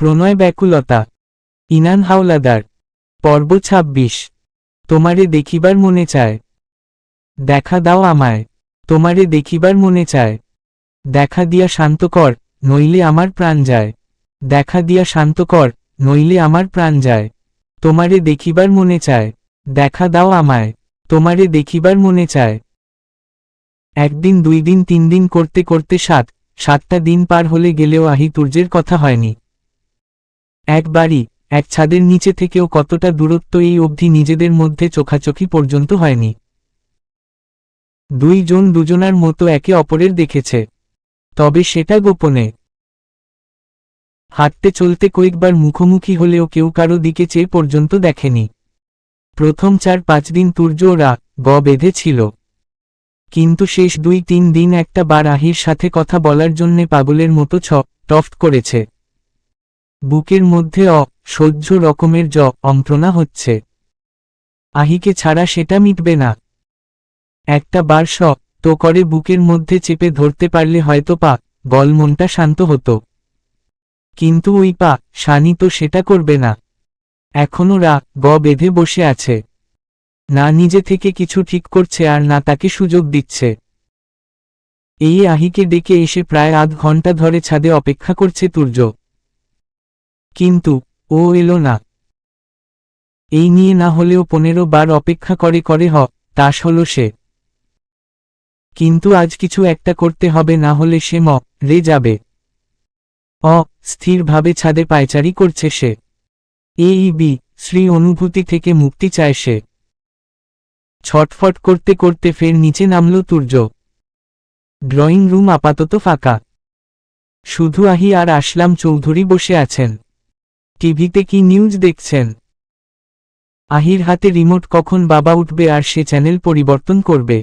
প্রণয় ব্যাকুলতা। ইনান হাওলাদার। পর্ব ২৬। তোমারে দেখিবার মনে চায়। দেখা দাও আমায়। তোমারে দেখিবার মনে চায়। দেখা দিয়া শান্ত কর, নইলে আমার প্রাণ যায়। দেখা দিয়া শান্ত কর, নইলে আমার প্রাণ যায়। তোমারে দেখিবার মনে চায়। দেখা দাও আমায়। তোমারে দেখিবার মনে চায়। একদিন, ২ দিন, ৩ দিন করতে করতে ৭টা দিন পার হলে গেলেও আহি তুর্যের কথা হয়নি। এক বাড়ি, এক ছাদের নিচে থেকেও কতটা দূরত্ব এই অবধি নিজেদের মধ্যে চোখাচোখি পর্যন্ত হয়নি। ২ জন দুজনার মতো একে অপরের দেখেছে, তবে সেটা গোপনে। হাঁটতে চলতে কয়েকবার মুখোমুখি হলেও কেউ কারো দিকে চেয়ে পর্যন্ত দেখেনি। প্রথম ৪-৫ দিন তুর্য বেঁধে ছিল, কিন্তু শেষ ২-৩ দিন একটা বার আহির সাথে কথা বলার জন্যে পাগলের মতো টফট করেছে। বুকের মধ্যে অসহ্য রকমের যন্ত্রণা হচ্ছে। আহিকে ছাড়া সেটা মিটবে না। একটা বার তো করে বুকের মধ্যে চেপে ধরতে পারলে হয়তো মনটা শান্ত হতো, কিন্তু ওই শানি তো সেটা করবে না। এখনো বেঁধে বসে আছে, না নিজে থেকে কিছু ঠিক করছে আর না তাকে সুযোগ দিচ্ছে। এই আহিকে ডেকে এসে প্রায় আধ ঘন্টা ধরে ছাদে অপেক্ষা করছে তুর্য, কিন্তু ও এলো না। এই নিয়ে না হলেও ১৫ বার অপেক্ষা করে তাস হলো সে। কিন্তু আজ কিছু একটা করতে হবে, না হলে সে রে যাবে। স্থিরভাবে ছাদে পায়চারি করছে সে। শ্রী অনুভূতি থেকে মুক্তি চায় সে। ছটফট করতে করতে ফের নিচে নামল তুর্য। ড্রয়িং রুম আপাতত ফাঁকা, শুধু আহি আর আসলাম চৌধুরী বসে আছেন। টিভিতে কি নিউজ দেখছেন। আহির হাতে রিমোট, কখন বাবা উঠবে আর সে চ্যানেল পরিবর্তন করবে।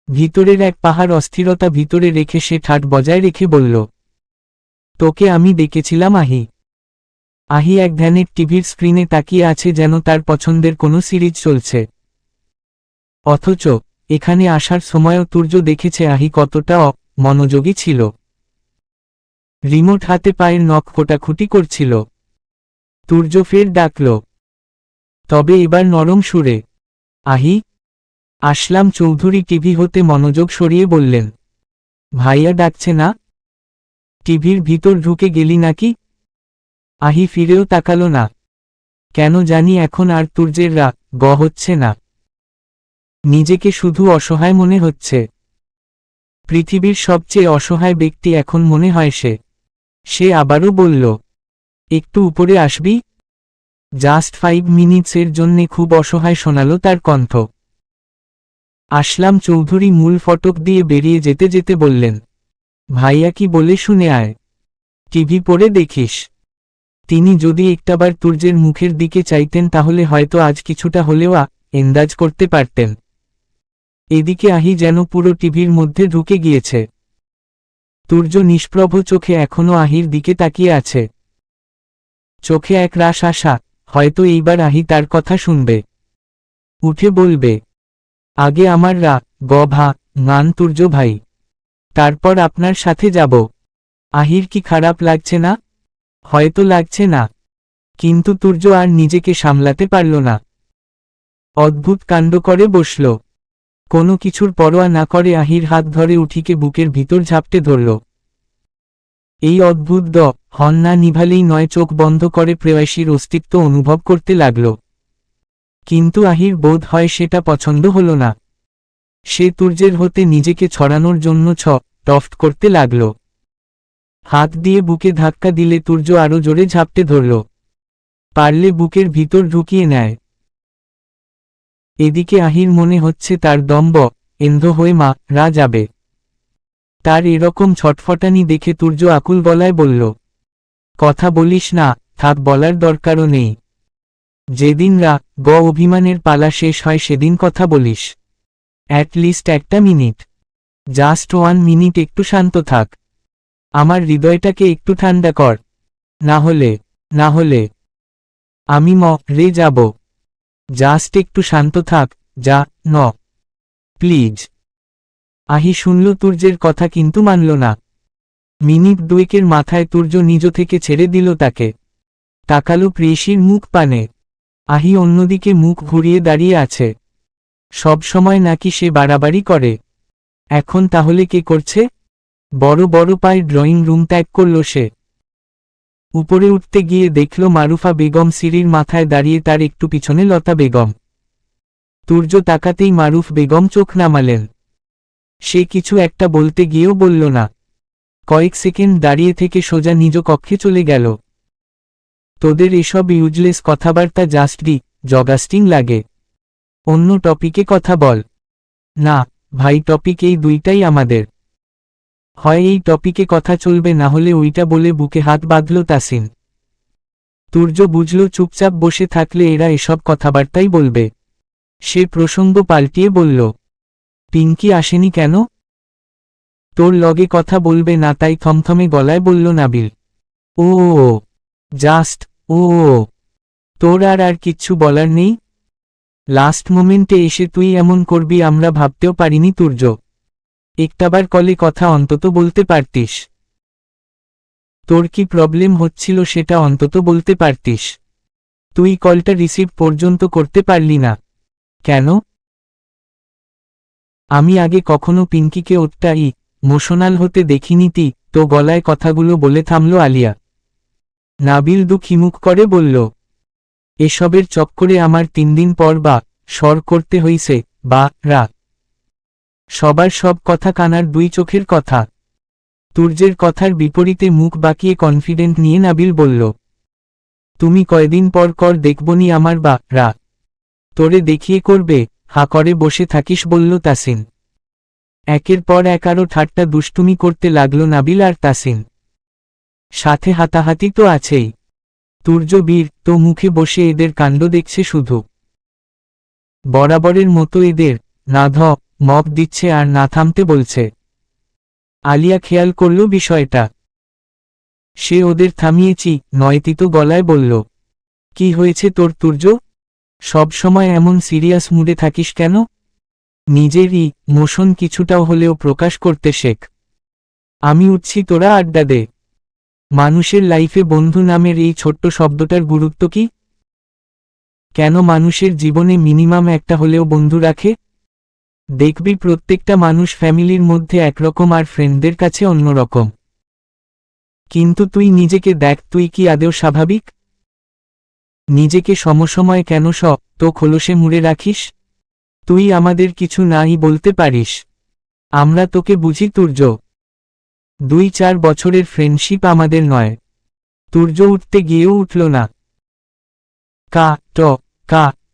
ভিতরের এক পাহাড় অস্থিরতা ভিতরে রেখে সে ঠাট বজায় রেখে বলল, তোকে আমি ডেকেছিলাম আহি। আহি এক ধ্যানে টিভির স্ক্রিনে তাকিয়ে আছে, যেন তার পছন্দের কোনো সিরিজ চলছে। অথচ এখানে আসার সময়ও তুর্য দেখেছে আহি কতটা মনোযোগী ছিল। রিমোট হাতে পায়ের নখ কোটাকুটি করছিল। তুর্য ফের ডাকল, তবে এবার নরম সুরে, আহি। আসলাম চৌধুরী টিভি হতে মনোযোগ সরিয়ে বললেন, ভাইয়া ডাকছে না? টিভির ভিতর ঢুকে গেলি নাকি? আহি ফিরেও তাকালো না। কেন জানি এখন আর তুর্যের হচ্ছে না। নিজেকে শুধু অসহায় মনে হচ্ছে। পৃথিবীর সবচেয়ে অসহায় ব্যক্তি এখন মনে হয় সে। সে আবারও বলল, একটু উপরে আসবি? জাস্ট 5 মিনিটসের জন্যে খুব অসহায় শোনালো তার কণ্ঠ। আসলাম চৌধুরী মূল ফটক দিয়ে বেরিয়ে যেতে যেতে বললেন, ভাইয়া কি বলে শুনে আয়, টিভি পড়ে দেখিস। তিনি যদি একটাবার তুর্যের মুখের দিকে চাইতেন তাহলে হয়তো আজ কিছুটা হলেও এন্দাজ করতে পারতেন। এদিকে আহি যেন পুরো টিভির মধ্যে ঢুকে গিয়েছে। তুর্য নিষ্প্রভ চোখে এখনো আহির দিকে তাকিয়ে আছে। চোখে এক রাশ আশা, হয়তো এইবার আহি তার কথা শুনবে, উঠে বলবে, আগে আমার গান তুর্য ভাই, তারপর আপনার সাথে যাব। আহির কি খারাপ লাগছে না? হয়তো লাগছে না, কিন্তু তুর্য আর নিজেকে সামলাতে পারল না। অদ্ভুত কাণ্ড করে বসল। কোনো কিছুর পরোয়া না করে আহির হাত ধরে উঠিকে বুকের ভিতর ঝাপটে ধরল। এই অদ্ভুত হন না নিভালেই নয়, চোখ বন্ধ করে প্রেয়সীর অস্তিত্ব অনুভব করতে লাগল। কিন্তু আহির বোধ হয় সেটা পছন্দ হল না। সে তুর্যের হতে নিজেকে ছড়ানোর জন্য টফট করতে লাগল। হাত দিয়ে বুকে ধাক্কা দিলে তুর্য আরো জোরে ঝাপটে ধরল, পারলে বুকের ভিতর ঢুকিয়ে নেয়। এদিকে আহির মনে হচ্ছে তার দম এন্ধ হয়ে মারা যাবে। তার এরকম ছটফটানি দেখে তুর্য আকুল গলায় বলল, কথা বলিস না, থাক, বলার দরকারও নেই। যেদিন অভিমানের পালা শেষ হয় সেদিন কথা বলিস। অ্যাটলিস্ট একটা মিনিট, জাস্ট 1 মিনিট একটু শান্ত থাক। আমার হৃদয়টাকে একটু ঠান্ডা কর, না হলে আমি রে যাব। জাস্ট একটু শান্ত থাক, যা প্লিজ। আহি শুনল তুর্যের কথা কিন্তু মানল না। মিনিট দুয়েকের মাথায় তুর্য নিজ থেকে ছেড়ে দিল তাকে। তাকালো প্রেয়সীর মুখ পানে। আহি অন্যদিকে মুখ ঘুরিয়ে দাঁড়িয়ে আছে। সব সময় নাকি সে বাড়াবাড়ি করে, এখন তাহলে কে করছে? বড় বড় পায়ে ড্রয়িং রুম ত্যাগ করল সে। উপরে উঠতে গিয়ে দেখল মারুফা বেগম সিঁড়ির মাথায় দাঁড়িয়ে, তার একটু পিছনে লতা বেগম। তুর্য তাকাতেই মারুফ বেগম চোখ নামালেন। সে কিছু একটা বলতে গিয়েও বলল না। কয়েক সেকেন্ড দাঁড়িয়ে থেকে সোজা নিজ কক্ষে চলে গেল। তোদের এসব ইউজলেস কথাবার্তা জাস্টই জগাস্টিং লাগে। অন্য টপিকে কথা বল। না ভাই, টপিক এই দুইটাই আমাদের। হয় এই টপিকে কথা চলবে, না হলে ওইটা বলে বুকে হাত বাঁধল তাসিন। তুর্য বুঝল চুপচাপ বসে থাকলে এরা এসব কথাবার্তাই বলবে। সে প্রসঙ্গ পাল্টিয়ে বলল, পিঙ্কি আসেনি কেন? তোর লগে কথা বলবে না তাই, থমথমে গলায় বলল নাবিল। ও জাস্ট ও। তোর আর কিচ্ছু বলার নেই? লাস্ট মোমেন্টে এসে তুই এমন করবি আমরা ভাবতেও পারিনি তুর্য। একটাবার কলে কথা অন্তত বলতে পারতিস। তোর কি প্রবলেম হচ্ছিল সেটা অন্তত বলতে পারতিস। তুই কলটা রিসিভ পর্যন্ত করতে পারলি না কেন? আমি আগে কখনো পিঙ্কিকে ওটা ইমোশনাল হতে দেখিনি। তো গলায় কথাগুলো বলে থামল আলিয়া। নাবিল দুঃখিমুখ করে বলল, এসবের চক্করে আমার 3 দিন পর বা স্বর করতে হইছে বা রা। সবার সব কথা কানার 2 চোখের কথা। তুর্যের কথার বিপরীতে মুখ বাঁকিয়ে কনফিডেন্ট নিয়ে নাবিল বলল, তুমি কয়দিন পর কর দেখবনি আমার বা রা। তোরে দেখিয়ে করবে, হা করে বসে থাকিস বলল তাসিন। একের পর এক আরো ঠাট্টা দুষ্টুমি করতে লাগল নাবিল আর তাসিন। সাথে হাতাহাতি তো আছেই। তুর্য বীর তো মুখে বসে এদের কাণ্ড দেখছে শুধু। বরাবরের মতো এদের না মপ দিচ্ছে আর না থামতে বলছে। আলিয়া খেয়াল করল বিষয়টা। সে ওদের থামিয়েছি নয়তিত গলায় বলল, কি হয়েছে তোর তুর্য? সব সময় এমন সিরিয়াস মুডে থাকিস কেন? নিজের ইমোশন কিছুটাও হলেও প্রকাশ করতে শেখ। আমি উঠছি, তোরা আড্ডা দে। মানুষের লাইফে বন্ধু নামের এই ছোট্ট শব্দটার গুরুত্ব কি? কেন মানুষের জীবনে মিনিমাম একটা হলেও বন্ধু রাখে? দেখবি প্রত্যেকটা মানুষ ফ্যামিলির মধ্যে একরকম আর ফ্রেন্ডদের কাছে অন্যরকম। কিন্তু তুই নিজেকে দেখ, তুই কি আদৌ স্বাভাবিক? নিজেকে সমসময় কেন তো খোলসে মুড়ে রাখিস? তুই আমাদের কিছু নাই বলতে পারিস? আমরা তোকে বুঝি তুর্য। 2-4 বছরের ফ্রেন্ডশিপ আমাদের নয়। তুর্য উঠতে গিয়েও উঠল না। কা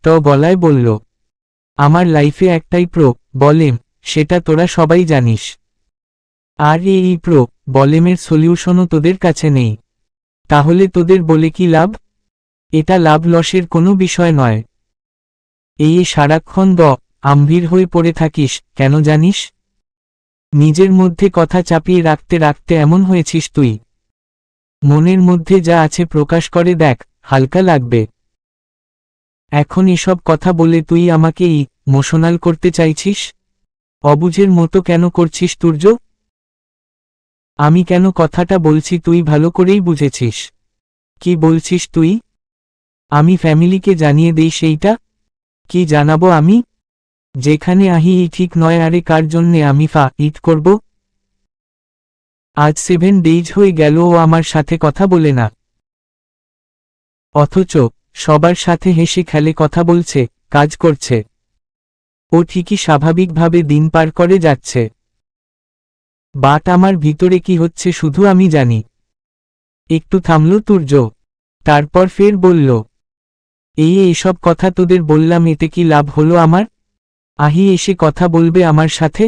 ট গলায় বলল, আমার লাইফে একটাই বলেম, সেটা তোরা সবাই জানিস। আর এই বলেমের সলিউশনও তোদের কাছে নেই। তাহলে তোদের বলে কি লাভ? এটা লাভ লসের কোনো বিষয় নয়। এই সারাক্ষণ আম্ভীর হয়ে পড়ে থাকিস কেন জানিস? নিজের মধ্যে কথা চাপিয়ে রাখতে রাখতে এমন হয়েছিস তুই। মনের মধ্যে যা আছে প্রকাশ করে দেখ, হালকা লাগবে। এখন এসব কথা বলে তুই আমাকে ইমোশনাল করতে চাইছিস? অবুঝের মতো কেন করছিস তুর্য? আমি কেন কথাটা বলছি তুই ভালো করেই বুঝেছিস। কি বলছিস তুই? আমি ফ্যামিলিকে জানিয়ে দেই সেইটা? কি জানাবো আমি? যেখানে আহি ঠিক নয়, আরে কার জন্যে আমি ইট করব? আজ 7 ডেজ হয়ে গেল ও আমার সাথে কথা বলে না। অথচ সবার সাথে হেসে খেলে কথা বলছে, কাজ করছে। ও ঠিকই স্বাভাবিকভাবে দিন পার করে যাচ্ছে। বাট আমার ভিতরে কি হচ্ছে শুধু আমি জানি। একটু থামল তুর্য, তারপর ফের বলল, এইসব কথা তোদের বললাম, এতে কি লাভ হলো আমার? আহি এসে কথা বলবে আমার সাথে?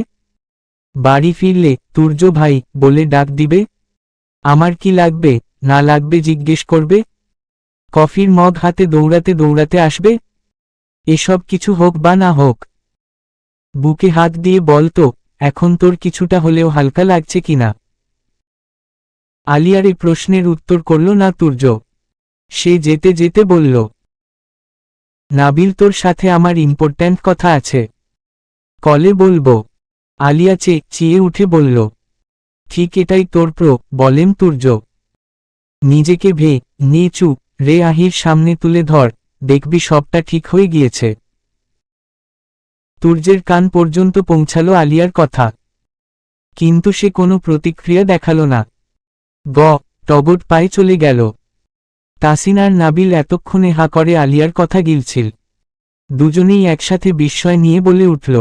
বাড়ি ফিরলে তুর্য ভাই বলে ডাক দিবে? আমার কি লাগবে না লাগবে জিজ্ঞেস করবে? কফির মগ হাতে দৌড়াতে দৌড়াতে আসবে? এসব কিছু হোক বা না হোক, বুকে হাত দিয়ে বল তো, এখন তোর কিছুটা হলেও হালকা লাগছে কিনা? আলিয়ার এই প্রশ্নের উত্তর করল না তুর্য। সে যেতে যেতে বলল, নাবিল, তোর সাথে আমার ইম্পর্ট্যান্ট কথা আছে, কলে বলবো। আলিয়া চেয়ে উঠে বলল, ঠিক এটাই তোর বলেম তুর্য। নিজেকে নিচু রে আহির সামনে তুলে ধর, দেখবি সবটা ঠিক হয়ে গিয়েছে। তুর্যের কান পর্যন্ত পৌঁছালো আলিয়ার কথা, কিন্তু সে কোনো প্রতিক্রিয়া দেখালো না। টগট পায়ে চলে গেল। তাসিন আর নাবিল এতক্ষণে হা করে আলিয়ার কথা গিলছিল। দুজনেই একসাথে বিস্ময় নিয়ে বলে উঠল,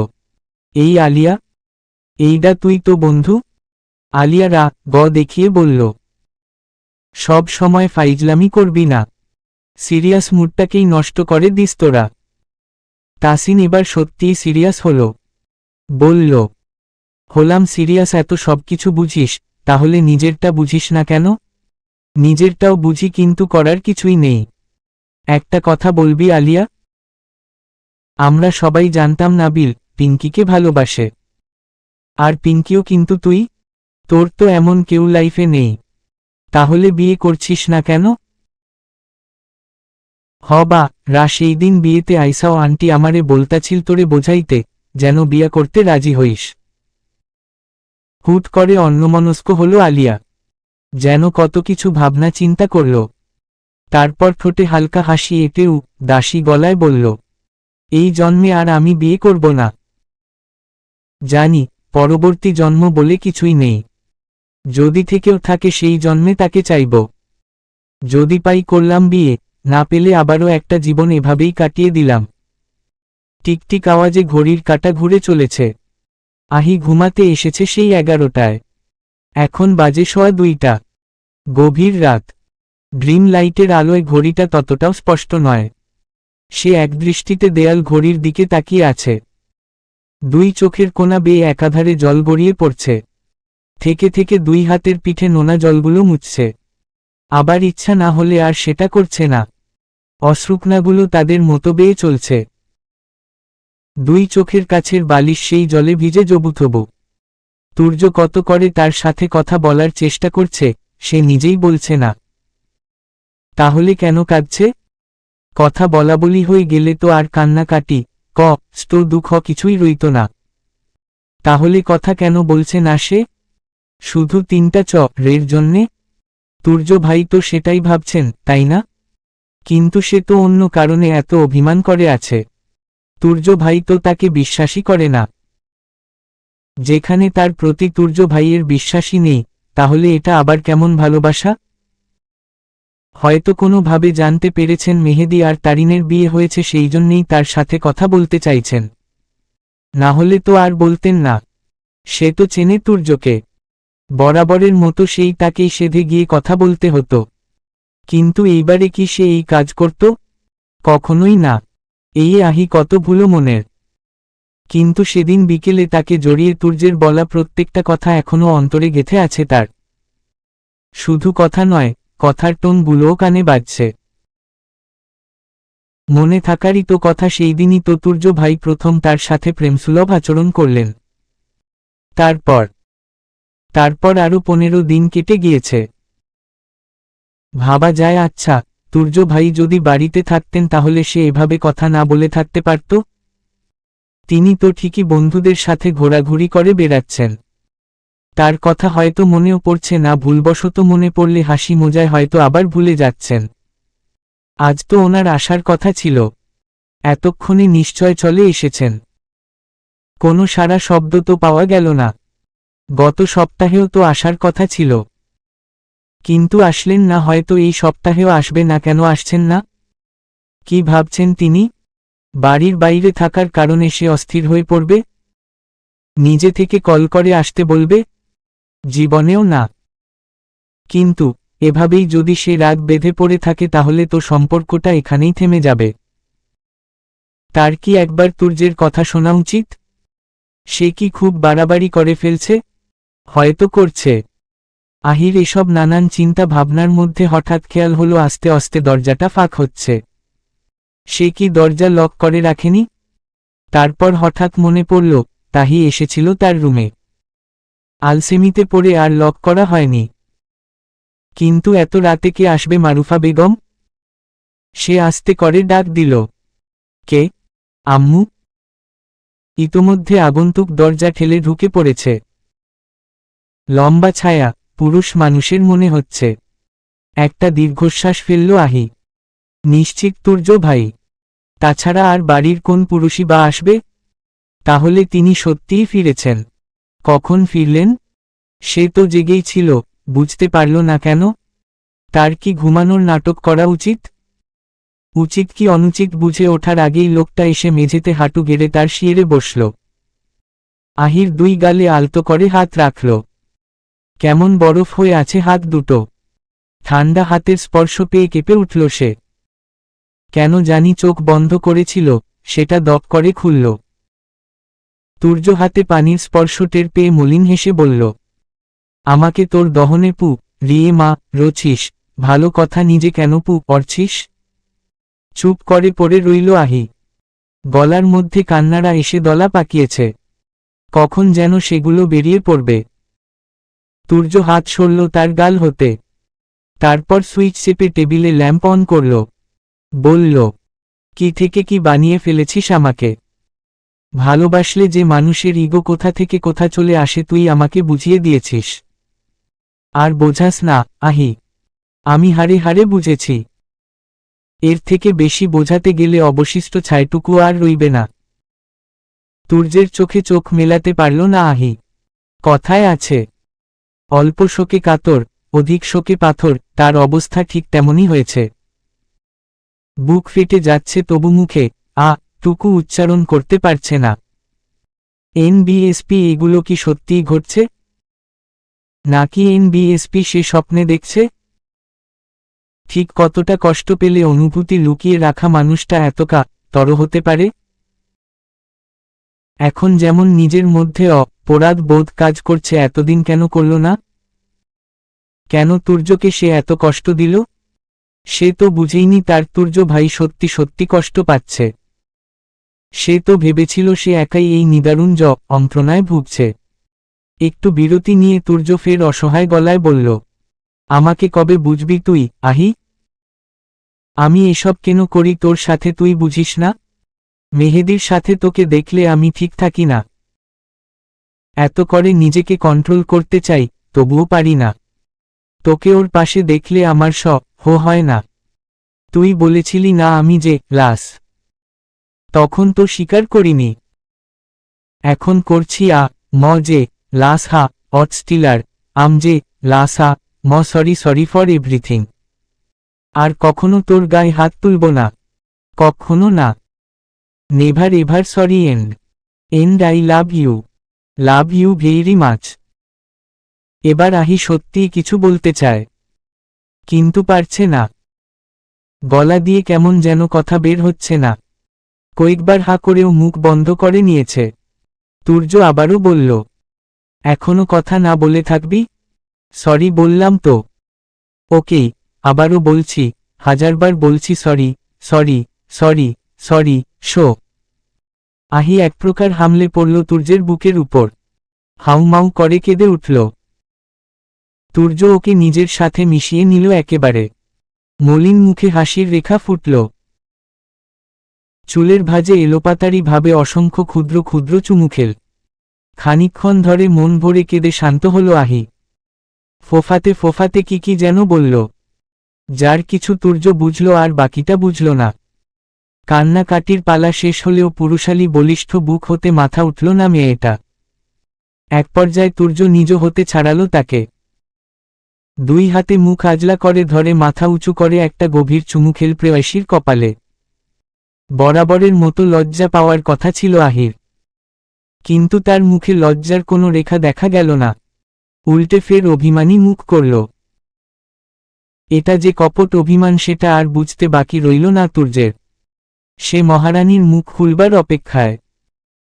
এই আলিয়া, এইডা তুই তো বন্ধু? আলিয়া দেখিয়ে বলল, সব সময় ফাইজলামি করবি না, সিরিয়াস মুডটাকেই নষ্ট করে দিস তোরা। তাসিন এবার সত্যিই সিরিয়াস হল। বলল, হলাম সিরিয়াস। এত সবকিছু বুঝিস, তাহলে নিজেরটা বুঝিস না কেন? নিজেরটাও বুঝি, কিন্তু করার কিছুই নেই। একটা কথা বলবি আলিয়া? আমরা সবাই জানতাম নাবিল পিঙ্কিকে ভালোবাসে, আর পিঙ্কিও, কিন্তু তোর তো এমন কেউ লাইফে নেই, তাহলে বিয়ে করছিস না কেন? সেই দিন বিয়েতে আইসাও আন্টি আমারে বলতাছিল তোরে বোঝাইতে, যেন বিয়া করতে রাজি হইস। হুট করে অন্যমনস্ক হলো আলিয়া, যেন কত কিছু ভাবনা চিন্তা করল। তারপর ঠোঁটে হালকা হাসি এঁটেও দাসী গলায় বলল, এই জন্মে আর আমি বিয়ে করব না। জানি পরবর্তী জন্ম বলে কিছুই নেই, যদি থেকেও থাকে সেই জন্মে তাকে চাইব। যদি পাই করলাম বিয়ে, না পেলে আবারও একটা জীবন এভাবেই কাটিয়ে দিলাম। টিকটিক আওয়াজে ঘড়ির কাঁটা ঘুরে চলেছে। আহি ঘুমাতে এসেছে সেই 11টায়। এখন বাজে 2:15। গভীর রাত। ড্রিম লাইটের আলোয় ঘড়িটা ততটাও স্পষ্ট নয়। সে একদৃষ্টিতে দেয়াল ঘড়ির দিকে তাকিয়ে আছে। দুই চোখের কোণা বেয়ে একাধারে জল গড়িয়ে পড়ছে। থেকে থেকে দুই হাতের পিঠে নোনা জলগুলো মুছছে। আবার ইচ্ছা না হলে আর সেটা করছে না। অশ্রুকণাগুলো তাদের মতো বেয়ে চলছে। দুই চোখের কাছের বালিশ সেই জলে ভিজে জবুথবু। তুর্য কত করে তার সাথে কথা বলার চেষ্টা করছে, সে নিজেই বলছে না। তাহলে কেন কাঁদছে? কথা বলাবলি হয়ে গেলে তো আর কান্নাকাটি, দুঃখ কিছুই রইত না। তাহলে কথা কেন বলছে না সে? শুধু 3টা রের জন্যে? তুর্য ভাই তো সেটাই ভাবছেন, তাই না? কিন্তু সে তো অন্য কারণে এত অভিমান করে আছে। তুর্য ভাই তো তাকে বিশ্বাসই করে না। যেখানে তার প্রতি তুর্য ভাইয়ের বিশ্বাসই নেই, তাহলে এটা আবার কেমন ভালোবাসা? হয়তো কোনোভাবে জানতে পেরেছেন মেহেদি আর তারিনের বিয়ে হয়েছে, সেই জন্যেই তার সাথে কথা বলতে চাইছেন। না হলে তো আর বলতেন না। সে তো চেনে তুর্যকে। বরাবরের মতো সেই তাকেই সেধে গিয়ে কথা বলতে হতো। কিন্তু এইবারে কি সে এই কাজ করত? কখনোই না। এই আহি কত ভুলো মনের। কিন্তু সেদিন বিকেলে তাকে জড়িয়ে তুর্যের বলা প্রত্যেকটা কথা এখনও অন্তরে গেঁথে আছে তার। শুধু কথা নয়, কথার টোনগুলোও কানে বাজছে। মনে থাকারই তো কথা, সেই দিনই তো তুর্য ভাই প্রথম তার সাথে প্রেমসুলভ আচরণ করলেন। তারপর আরও 15 দিন কেটে গিয়েছে। ভাবা যায়, আচ্ছা, তুর্য ভাই যদি বাড়িতে থাকতেন তাহলে সে এভাবে কথা না বলে থাকতে পারত? তিনি তো ঠিকই বন্ধুদের সাথে ঘোরাঘুরি করে বেড়াচ্ছেন। তার কথা হয়তো মনেও পড়ছে না, ভুলবশত মনে পড়লে হাসি মজায় হয়তো আবার ভুলে যাচ্ছেন। আজ তো ওনার আসার কথা ছিল, এতক্ষণে নিশ্চয় চলে এসেছেন। কোনো সারা শব্দ তো পাওয়া গেল না। গত সপ্তাহেও তো আসার কথা ছিল, কিন্তু আসলেন না। হয়তো এই সপ্তাহেও আসবে না। কেন আসছেন না? কি ভাবছেন তিনি? বাড়ির বাইরে থাকার কারণে সে অস্থির হয়ে পড়বে? নিজে থেকে কল করে আসতে বলবে? জীবনেও না। কিন্তু এভাবেই যদি সে রাগ বেঁধে পড়ে থাকে তাহলে তো সম্পর্কটা এখানেই থেমে যাবে। তার কি একবার তুর্যের কথা শোনা উচিত? সে কি খুব বাড়াবাড়ি করে ফেলছে? হয়তো করছে। আহির এসব নানান চিন্তা ভাবনার মধ্যে হঠাৎ খেয়াল হলো আস্তে আস্তে দরজাটা ফাঁক হচ্ছে। সে কি দরজা লক করে রাখেনি? তারপর হঠাৎ মনে পড়ল, তাহি এসেছিল তার রুমে। আলসেমিতে পড়ে আর লক করা হয়নি। কিন্তু এত রাতে কে আসবে? মারুফা বেগম। সে আস্তে করে ডাক দিল, কে? আম্মু। ইতোমধ্যে আগন্তুক দরজা ঠেলে ঢুকে পড়েছে। লম্বা ছায়া, পুরুষ মানুষের মনে হচ্ছে। একটা দীর্ঘশ্বাস ফেলল আহি। নিশ্চিত তুর্য ভাই। তাছাড়া আর বাড়ির কোন পুরুষই বা আসবে? তাহলে তিনি সত্যিই ফিরেছেন। কখন ফিরলেন? সে তো জেগেই ছিল, বুঝতে পারল না কেন? তার কি ঘুমানোর নাটক করা উচিত? উচিত কি অনুচিত বুঝে ওঠার আগেই লোকটা এসে মেঝেতে হাঁটু গেড়ে তার শিয়রে বসল। আহির দুই গালে আলতো করে হাত রাখল। কেমন বরফ হয়ে আছে হাত দুটো। ঠান্ডা হাতের স্পর্শ পেয়ে কেঁপে উঠল সে। কেন জানি চোখ বন্ধ করেছিল, সেটা দপ করে খুলল। তুর্য হাতে পানির স্পর্শ টের পেয়ে মলিন হেসে বলল, আমাকে তোর দহনে পু রিয়ে মা রছিস, ভালো কথা নিজে কেন পু করছিস? চুপ করে পড়ে রইল আহি। গলার মধ্যে কান্নারা এসে দলা পাকিয়েছে। কখন যেন সেগুলো বেরিয়ে পড়বে। তুর্য হাত সরল তার গাল হতে। তারপর সুইচ চেপে টেবিলে ল্যাম্প অন করল। বলল, কি থেকে কি বানিয়ে ফেলেছিস আমাকে? ভালোবাসলে যে মানুষের ইগো কোথা থেকে কোথা চলে আসে তুই আমাকে বুঝিয়ে দিয়েছিস। আর বোঝাস না, আহি। আমি হারে হারে বুঝেছি। এর থেকে বেশি বোঝাতে গেলে অবশিষ্ট ছাইটুকু আর রইবে না। তুর্যের চোখে চোখ মেলাতে পারল না আহি। কথায় আছে, অল্প শোকে কাতর, অধিক শোকে পাথর, তার অবস্থা ঠিক তেমনই হয়েছে। বুক ফেটে যাচ্ছে তবু মুখে টুকু উচ্চারণ করতে পারছে না। এনবিএসপি এগুলো কি সত্যিই ঘটছে? নাকি এনবিএসপি সে স্বপ্নে দেখছে? ঠিক কতটা কষ্ট পেলে অনুভূতি লুকিয়ে রাখা মানুষটা এতকা তর হতে পারে? এখন যেমন নিজের মধ্যে অপরাধ বোধ কাজ করছে, এতদিন কেন করল না? কেন তুর্যকে সে এত কষ্ট দিল? সে তো বুঝেইনি তার তুর্য ভাই সত্যি সত্যি কষ্ট পাচ্ছে। সে তো ভেবেছিল সে একাই এই নিদারুণ যন্ত্রণায় ভুগছে। একটু বিরতি নিয়ে তুর্য ফের অসহায় গলায় বলল, আমাকে কবে বুঝবি তুই, আহি? আমি এসব কেন করি তোর সাথে তুই বুঝিস না? মেহেদির সাথে তোকে দেখলে আমি ঠিক থাকি না। এত করে নিজেকে কন্ট্রোল করতে চাই, তবুও পারি না। তোকে ওর পাশে দেখলে আমার হয় না। তুই বলেছিলি না আমি যে লাস। তখন তো স্বীকার করিনি। এখন করছি যে লাস স্টিলার, যে লাস সরি ফর এভরিথিং। আর কখনো তোর গায়ে হাত তুলব না। কখনো না। Never ever sorry and I love you very much. এবার আহি সত্যিই কিছু বলতে চায়, কিন্তু পারছে না। গলা দিয়ে কেমন যেন কথা বের হচ্ছে না। কয়েকবার করেও মুখ বন্ধ করে নিয়েছে। তুর্য আবারও বলল, এখনো কথা না বলে থাকবি? সরি বললাম তো। ওকে, আবারও বলছি, হাজারবার বলছি sorry sorry sorry sorry show. আহি এক প্রকার হামলে পড়ল তুর্যের বুকের উপর। হাউমাউ করে কেঁদে উঠল। তুর্য ওকে নিজের সাথে মিশিয়ে নিল একেবারে। মলিন মুখে হাসির রেখা ফুটল। চুলের ভাঁজে এলোপাতারি ভাবে অসংখ্য ক্ষুদ্র ক্ষুদ্র চুমুখেল। খানিকক্ষণ ধরে মন ভরে কেঁদে শান্ত হল আহি। ফোফাতে ফোফাতে কি যেন বলল, যার কিছু তুর্য বুঝল আর বাকিটা বুঝল না। কান্নাকাটির পালা শেষ হলেও পুরুষালী বলিষ্ঠ বুক হতে মাথা উঠল না মেয়েটা। এক পর্যায়ে তুর্য নিজ হতে ছাড়ালো তাকে। দুই হাতে মুখ আজলা করে ধরে মাথা উঁচু করে একটা গভীর চুমু খেল প্রেয়সীর কপালে। বরাবরের মতো লজ্জা পাওয়ার কথা ছিল আহির, কিন্তু তার মুখে লজ্জার কোনো রেখা দেখা গেল না। উল্টে ফের অভিমানী মুখ করল। এটা যে কপট অভিমান সেটা আর বুঝতে বাকি রইল না তুর্যের। সে মহারানীর মুখ খুলবার অপেক্ষায়।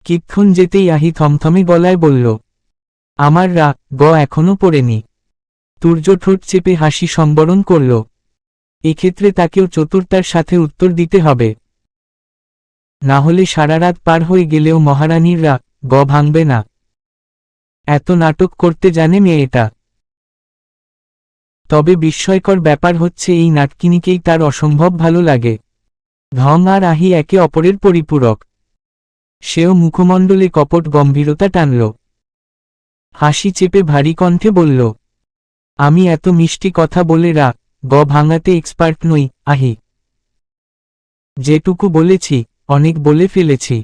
কিক্ষণ যেতেই আহি থমথমে গলায় বলল, আমার এখনো পড়েনি। তুর্য ঠোঁট চেপে হাসি সম্বরণ করল। এক্ষেত্রে তাকেও চতুরতার সাথে উত্তর দিতে হবে, না হলে সারা রাত পার হয়ে গেলেও মহারানীর ভাঙবে না। এত নাটক করতে জানে মেয়েটা। তবে বিস্ময়কর ব্যাপার হচ্ছে এই নাটকিনীকেই তার অসম্ভব ভালো লাগে। ঢং আর আহি একে অপরের পরিপূরক। সেও মুখমণ্ডলে কপট গম্ভীরতা টানল। হাসি চেপে ভারী কণ্ঠে বলল, আমি এত মিষ্টি কথা বলে ভাঙাতে এক্সপার্ট নই আহি। যেটুকু বলেছি অনেক বলে ফেলেছি।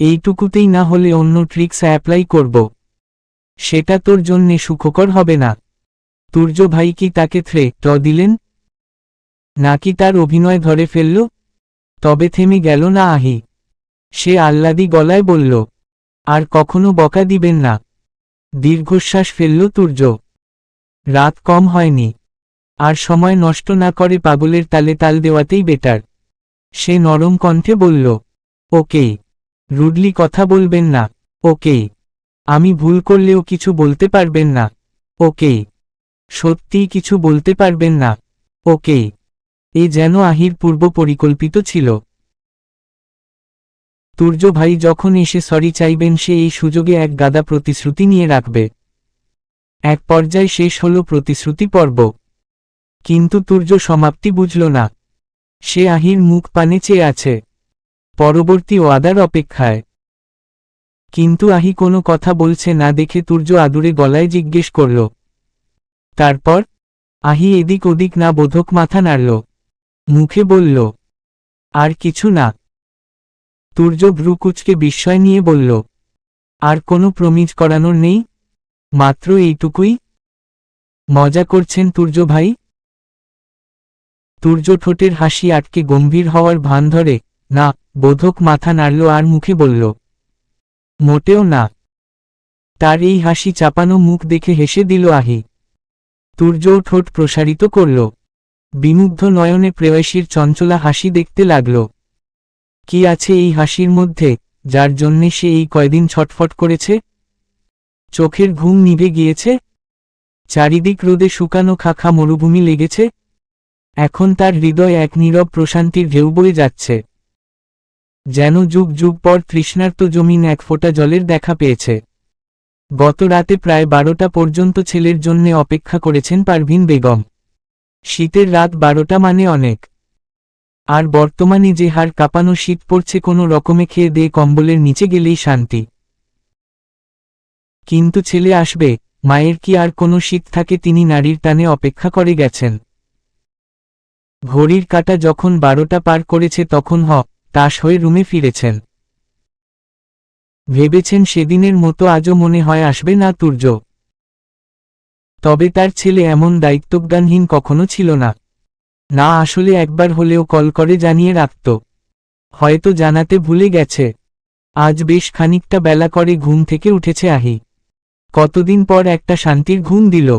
এইটুকুতেই না হলে অন্য ট্রিক্স অ্যাপ্লাই করব। সেটা তোর জন্যে সুখকর হবে না। তুর্য ভাই কি তাকে থ্রেট দিলেন, নাকি তার অভিনয় ধরে ফেলল? তবে থেমে গেল না আহি। সে আহ্লাদি গলায় বলল, আর কখনো বকা দিবেন না। দীর্ঘশ্বাস ফেলল তুর্য। রাত কম হয়নি, আর সময় নষ্ট না করে পাগলের তালে তাল দেওয়াতেই বেটার। সে নরম কণ্ঠে বলল, ওকে। রুডলি কথা বলবেন না। ওকে। আমি ভুল করলেও কিছু বলতে পারবেন না। ওকে। সত্যিই কিছু বলতে পারবেন না। ওকে। এ যেন আহির পূর্ব পরিকল্পিত ছিল। তুর্য ভাই যখন এসে সরি চাইবেন সে এই সুযোগে এক গাদা প্রতিশ্রুতি নিয়ে রাখবে। এক পর্যায়ে শেষ হল প্রতিশ্রুতি পর্ব। কিন্তু তুর্য সমাপ্তি বুঝল না। সে আহির মুখ পানে চেয়ে আছে, পরবর্তী ওয়াদার অপেক্ষায়। কিন্তু আহি কোনো কথা বলছে না দেখে তুর্য আদুরে গলায় জিজ্ঞেস করল, তারপর? আহি এদিক ওদিক না বোধক মাথা নাড়ল, মুখে বলল, আর কিছু না। তুর্য ভ্রুকুচকে বিস্ময় নিয়ে বলল, আর কোনো প্রমিজ করানোর নেই? মাত্র এইটুকুই? মজা করছেন তুর্য ভাই? তুর্য ঠোঁটের হাসি আটকে গম্ভীর হওয়ার ভান ধরে না বোধক মাথা নাড়ল আর মুখে বলল, মোটেও না। তার এই হাসি চাপানো মুখ দেখে হেসে দিল আহি। তুর্যও ঠোঁট প্রসারিত করল, বিমুগ্ধ নয়নে প্রেয়সীর চঞ্চলা হাসি দেখতে লাগল। কি আছে এই হাসির মধ্যে, যার জন্যে সে এই কয়দিন ছটফট করেছে? চোখের ঘুম নিভে গিয়েছে, চারিদিক রোদে শুকানো খাখা মরুভূমি লেগেছে। এখন তার হৃদয় এক নীরব প্রশান্তির ঢেউ বয়ে যাচ্ছে, যেন যুগ যুগ পর তৃষ্ণার্ত জমিন এক ফোঁটা জলের দেখা পেয়েছে। গত রাতে প্রায় 12টা পর্যন্ত ছেলের জন্যে অপেক্ষা করেছেন পারভিন বেগম। শীতের রাত 12টা মানে অনেক। আর বর্তমানে যে হাড় কাঁপানো শীত পড়ছে কোনো রকমে খেয়ে দিয়ে কম্বলের নিচে গেলেই শান্তি। কিন্তু ছেলে আসবে, মায়ের কি আর কোনো শীত থাকে? তিনি নারীর টানে অপেক্ষা করে গেছেন। ঘড়ির কাঁটা যখন 12টা পার করেছে তখন তাস হয়ে রুমে ফিরেছেন। ভেবেছেন সেদিনের মতো আজও মনে হয় আসবে না তুর্য। তবে তার ছেলে এমন দায়িত্বজ্ঞানহীন কখনো ছিল না। না আসলে একবার হলেও কল করে জানিয়ে রাখত। হয়তো জানাতে ভুলে গেছে। আজ বেশ খানিকটা বেলা করে ঘুম থেকে উঠেছে আহি। কতদিন পর একটা শান্তির ঘুম দিল।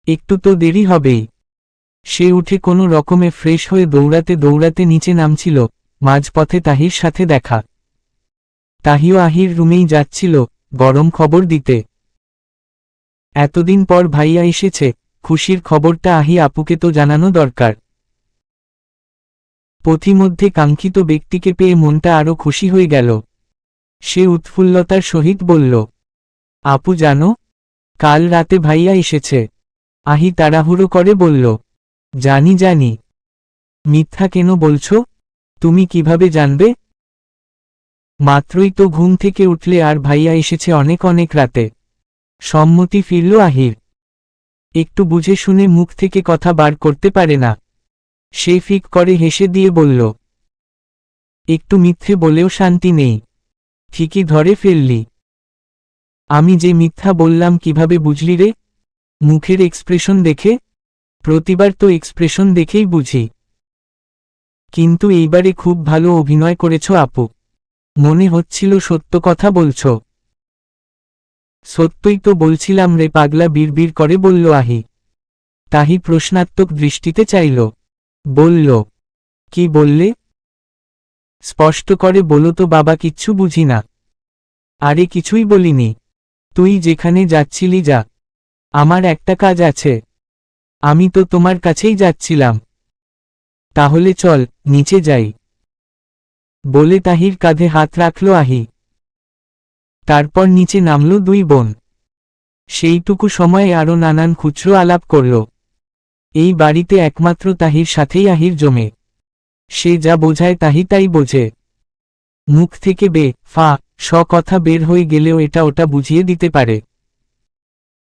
একটু তো দেরি হবেই। সে উঠে কোনো রকমে ফ্রেশ হয়ে দৌড়াতে দৌড়াতে নিচে নামছিল, মাঝপথে তাহির সাথে দেখা। তাহিও আহির রুমেই যাচ্ছিল, গরম খবর দিতে। এতদিন পর ভাইয়া এসেছে, খুশির খবরটা আহি আপুকে তো জানানো দরকার। পথিমধ্যে কাঙ্ক্ষিত ব্যক্তিকে পেয়ে মনটা আরো খুশি হয়ে গেল। সে উৎফুল্লতার সহিত বলল, আপু জানো, কাল রাতে ভাইয়া এসেছে। আহি তাড়াহুড়ো করে বলল, জানি জানি। মিথ্যা কেন বলছো? তুমি কিভাবে জানবে? মাত্রই তো ঘুম থেকে উঠলে আর ভাইয়া এসেছে অনেক অনেক রাতে। সম্মতি ফিরল আহির। একটু বুঝে শুনে মুখ থেকে কথা বার করতে পারে না। সে ফিক করে হেসে দিয়ে বলল, একটু মিথ্যে বলেও শান্তি নেই। ঠিকই ধরে ফেললি। আমি যে মিথ্যা বললাম কিভাবে বুঝলি রে? মুখের এক্সপ্রেশন দেখে? প্রতিবার তো এক্সপ্রেশন দেখেই বুঝি। কিন্তু এইবারে খুব ভালো অভিনয় করেছ আপু। মনে হচ্ছিল সত্য কথা বলছ। সত্যই তো বলছিলাম রে পাগলা, বিড়বিড় করে বলল আহি। তাহি প্রশ্নাত্মক দৃষ্টিতে চাইল। বলল, কি বললে? স্পষ্ট করে বলো তো বাবা, কিচ্ছু বুঝি না। আরে কিছুই বলিনি। তুই যেখানে যাচ্ছিলি যা। আমার একটা কাজ আছে। আমি তো তোমার কাছেই যাচ্ছিলাম। তাহলে চল, নিচে যাই। বলে তাহির কাঁধে হাত রাখল আহি। তারপর নিচে নামল দুই বোন। সেইটুকু সময়ে আরও নানান খুচরো আলাপ করল। এই বাড়িতে একমাত্র তাহির সাথেই আহির জমে। সে যা বোঝায় তাহি তাই বোঝে। মুখ থেকে বে ফা কথা বের হয়ে গেলেও এটা ওটা বুঝিয়ে দিতে পারে।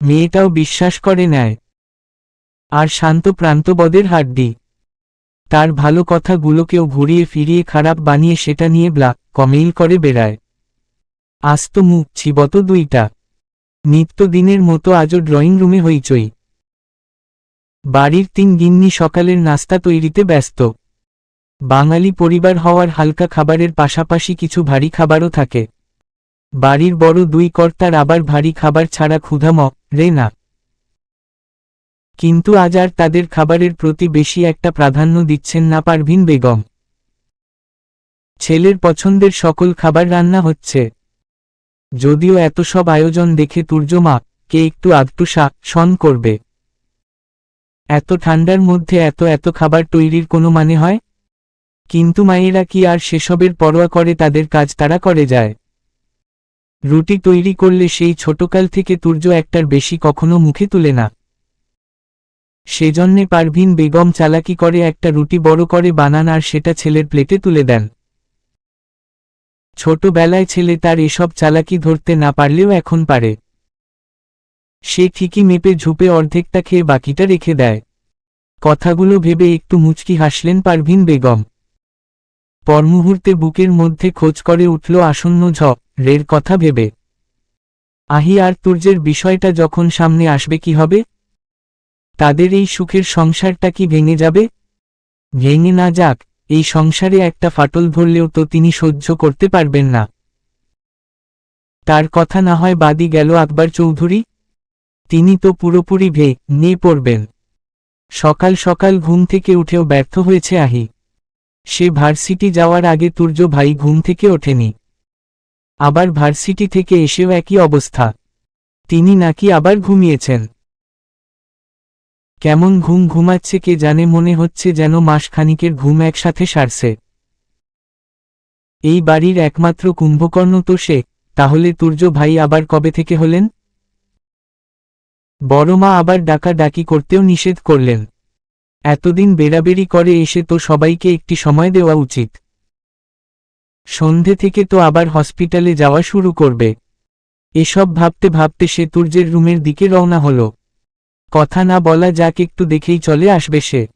মেয়েটাও বিশ্বাস করে নেয়। আর শান্ত প্রান্তবদের হাড্ডি। তার ভালো কথাগুলোকেও ঘুরিয়ে ফিরিয়ে খারাপ বানিয়ে সেটা নিয়ে কমেইল করে বেড়ায়। আস্ত মুখ চিবত দুইটা। নিত্যদিনের মতো আজও ড্রয়িং রুমে হইচই। বাড়ির ৩ গিন্নি সকালের নাস্তা তৈরিতে ব্যস্ত। বাঙালি পরিবার হওয়ার হালকা খাবারের পাশাপাশি কিছু ভারী খাবারও থাকে। বাড়ির বড় ২ কর্তার আবার ভারী খাবার ছাড়া ক্ষুধা রে না। কিন্তু আজ আর তাদের খাবারের প্রতি বেশি একটা প্রাধান্য দিচ্ছেন না পারভিন বেগম। ছেলের পছন্দের সকল খাবার রান্না হচ্ছে। যদিও এত সব আয়োজন দেখে তুর্য মা কে একটু আধটু শন করবে। এত ঠান্ডার মধ্যে এত খাবার তৈরির কোনো মানে হয়? কিন্তু মায়েরা কি আর সেসবের পরোয়া করে? তাদের কাজ তারা করে যায়। রুটি তৈরি করলে সেই ছোটকাল থেকে তুর্য একটার বেশি কখনো মুখে তুলে না। সেজন্যে পারভিন বেগম চালাকি করে একটা রুটি বড় করে বানান আর সেটা ছেলের প্লেটে তুলে দেন। ছোটবেলায় ছেলে তার এসব চালাকি ধরতে না পারলেও এখন পারে। সে ঠিকই মেপে ঝুপে অর্ধেকটা খেয়ে বাকিটা রেখে দেয়। কথাগুলো ভেবে একটু মুচকি হাসলেন পারভিন বেগম। পরমুহূর্তে বুকের মধ্যে খোঁজ করে উঠল আসন্ন ঝড়ের কথা ভেবে। আহি আর তুর্যের বিষয়টা যখন সামনে আসবে কি হবে? তাদের এই সুখের সংসারটা কি ভেঙে যাবে? ভেঙে না যাক, এই সংসারে একটা ফাটল ধরলেও তো তিনি সহ্য করতে পারবেন না। তার কথা না হয় বাদই গেল আকবর চৌধুরী। তিনি তো পুরোপুরি ভেঙে পড়বেন। সকাল সকাল ঘুম থেকে উঠেও ব্যর্থ হয়েছে আহি। সে ভার্সিটি যাওয়ার আগে তুর্য ভাই ঘুম থেকে ওঠেনি। আবার ভার্সিটি থেকে এসেও একই অবস্থা। তিনি নাকি আবার ঘুমিয়েছেন। কেমন ঘুমাচ্ছে কে জানে, মনে হচ্ছে যেন মাসখানিকের ঘুম একসাথে সারছে। এই বাড়ির একমাত্র কুম্ভকর্ণ তো সে, তাহলে তুর্য ভাই আবার কবে থেকে হলেন? বড় মা আবার ডাকাডাকি করতেও নিষেধ করলেন। এতদিন বেড়াবেড়ি করে এসে তো সবাইকে একটি সময় দেওয়া উচিত। সন্ধে থেকে তো আবার হসপিটালে যাওয়া শুরু করবে। এসব ভাবতে ভাবতে সে তুর্যের রুমের দিকে রওনা হলো। কথা না বলা যাক, একটু দেখেই চলে আসবে সে।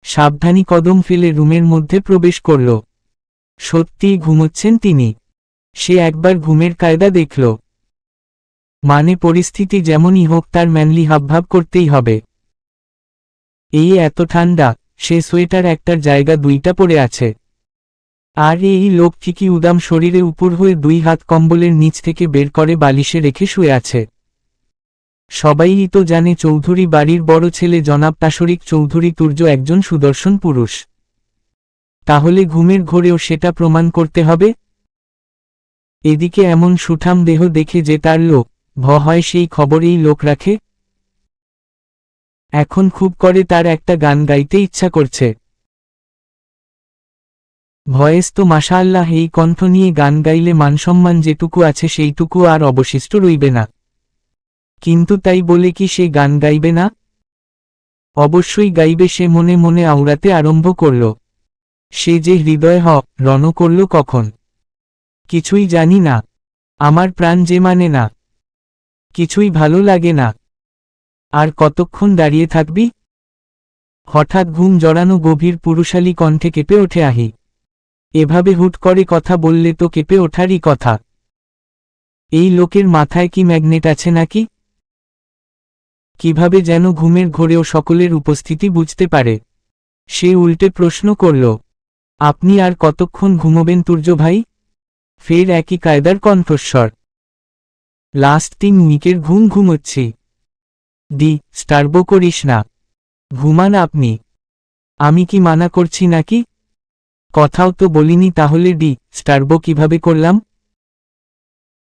সাবধানী কদম ফেলে রুমের মধ্যে প্রবেশ করল। সত্যিই ঘুমোচ্ছেন তিনি। সে একবার ঘুমের কায়দা দেখল। মানে পরিস্থিতি যেমনই হোক তার ম্যানলি হাবভাব করতেই হবে। এই এত ঠান্ডা, সে সোয়েটার একটার জায়গা ২টা পরে আছে। আর এই লোক ঠিকই উদাম শরীরে উপর হয়ে ২ হাত কম্বলের নিচ থেকে বের করে বালিশে রেখে শুয়ে আছে। সবাইই তো জানে চৌধুরী বাড়ির বড় ছেলে জনাব তাশরিক চৌধুরী তুর্য একজন সুদর্শন পুরুষ। তাহলে ঘুমের ঘোরেও সেটা প্রমাণ করতে হবে। এদিকে এমন সুঠাম দেহ দেখে যে তার লোক হয় সেই খবরেই লোক রাখে। এখন খুব করে তার একটা গান গাইতে ইচ্ছা করছে। ভয়েস তো মাশাআল্লাহ, এই কণ্ঠ নিয়ে গান গাইলে মানসম্মান যেটুকু আছে সেইটুকু আর অবশিষ্ট রইবে না। কিন্তু তাই বলে কি সে গান গাইবে না? অবশ্যই গাইবে। সে মনে মনে আওড়াতে আরম্ভ করল। সে যে হৃদয় রণ করল কখন কিছুই জানি না। আমার প্রাণ যে মানে না, কিছুই ভালো লাগে না। আর কতক্ষণ দাঁড়িয়ে থাকবি? হঠাৎ ঘুম জড়ানো গভীর পুরুষালী কণ্ঠে কেঁপে ওঠে আহি। এভাবে হুট করে কথা বললে তো কেঁপে ওঠারই কথা। এই লোকের মাথায় কি ম্যাগনেট আছে নাকি? কিভাবে যেন ঘুমের ঘোরেও সকলের উপস্থিতি বুঝতে পারে। সে উল্টে প্রশ্ন করল, আপনি আর কতক্ষণ ঘুমোবেন তুর্য ভাই? ফের একই কায়দার কণ্ঠস্বর। লাস্ট ৩ উইকের ঘুমোচ্ছি। ডিস্টার্ব করিস না, ঘুমান আপনি। আমি কি মানা করছি নাকি? কথাও তো বলিনি, তাহলে ডিস্টার্ব কিভাবে করলাম?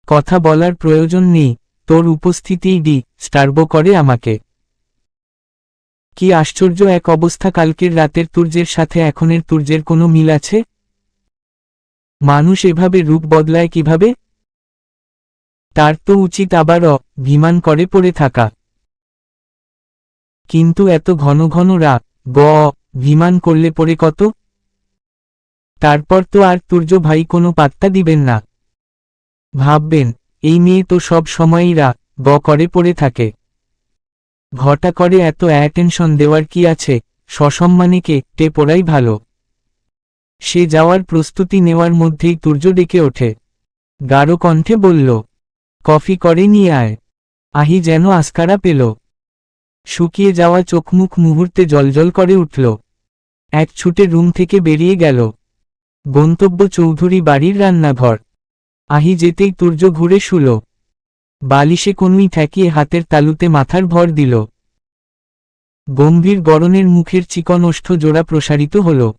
কথা বলার প্রয়োজন নেই, তোর উপস্থিতিই ডিস্টার্ব করে আমাকে। কি আশ্চর্য এক অবস্থা! কালকের রাতের তুর্যের সাথে এখনের তুর্যের কোনো মিল আছে? মানুষ এভাবে রূপ বদলায় কিভাবে? তার তো উচিত আবার অভিমান করে পড়ে থাকা। কিন্তু এত ঘন ঘন রাগ অভিমান করলে পড়ে কত? তারপর তো আর তুর্য ভাই কোনো পাত্তা দিবেন না। ভাববেন, এই মেয়ে তো সব সময়ই করে পড়ে থাকে। ঘটা করে এত অ্যাটেনশন দেওয়ার কি আছে, সসম্মানে কেটে পড়াই ভালো। সে যাওয়ার প্রস্তুতি নেওয়ার মধ্যেই তুর্য ডেকে ওঠে। গাঢ় কণ্ঠে বলল, কফি করে নিয়ে আয়। আহি যেন আস্কারা পেল। শুকিয়ে যাওয়া চোখমুখ মুহূর্তে জলজল করে উঠল। এক ছুটে রুম থেকে বেরিয়ে গেল। গন্তব্য চৌধুরী বাড়ির রান্নাঘর। আহি যেতেই তুর্য ঘুরে শুল। বালিশে কনুই ঠেকিয়ে হাতের তালুতে মাথার ভর দিল। গম্ভীর গরনের মুখের চিকন ওষ্ঠ জোড়া প্রসারিত হল।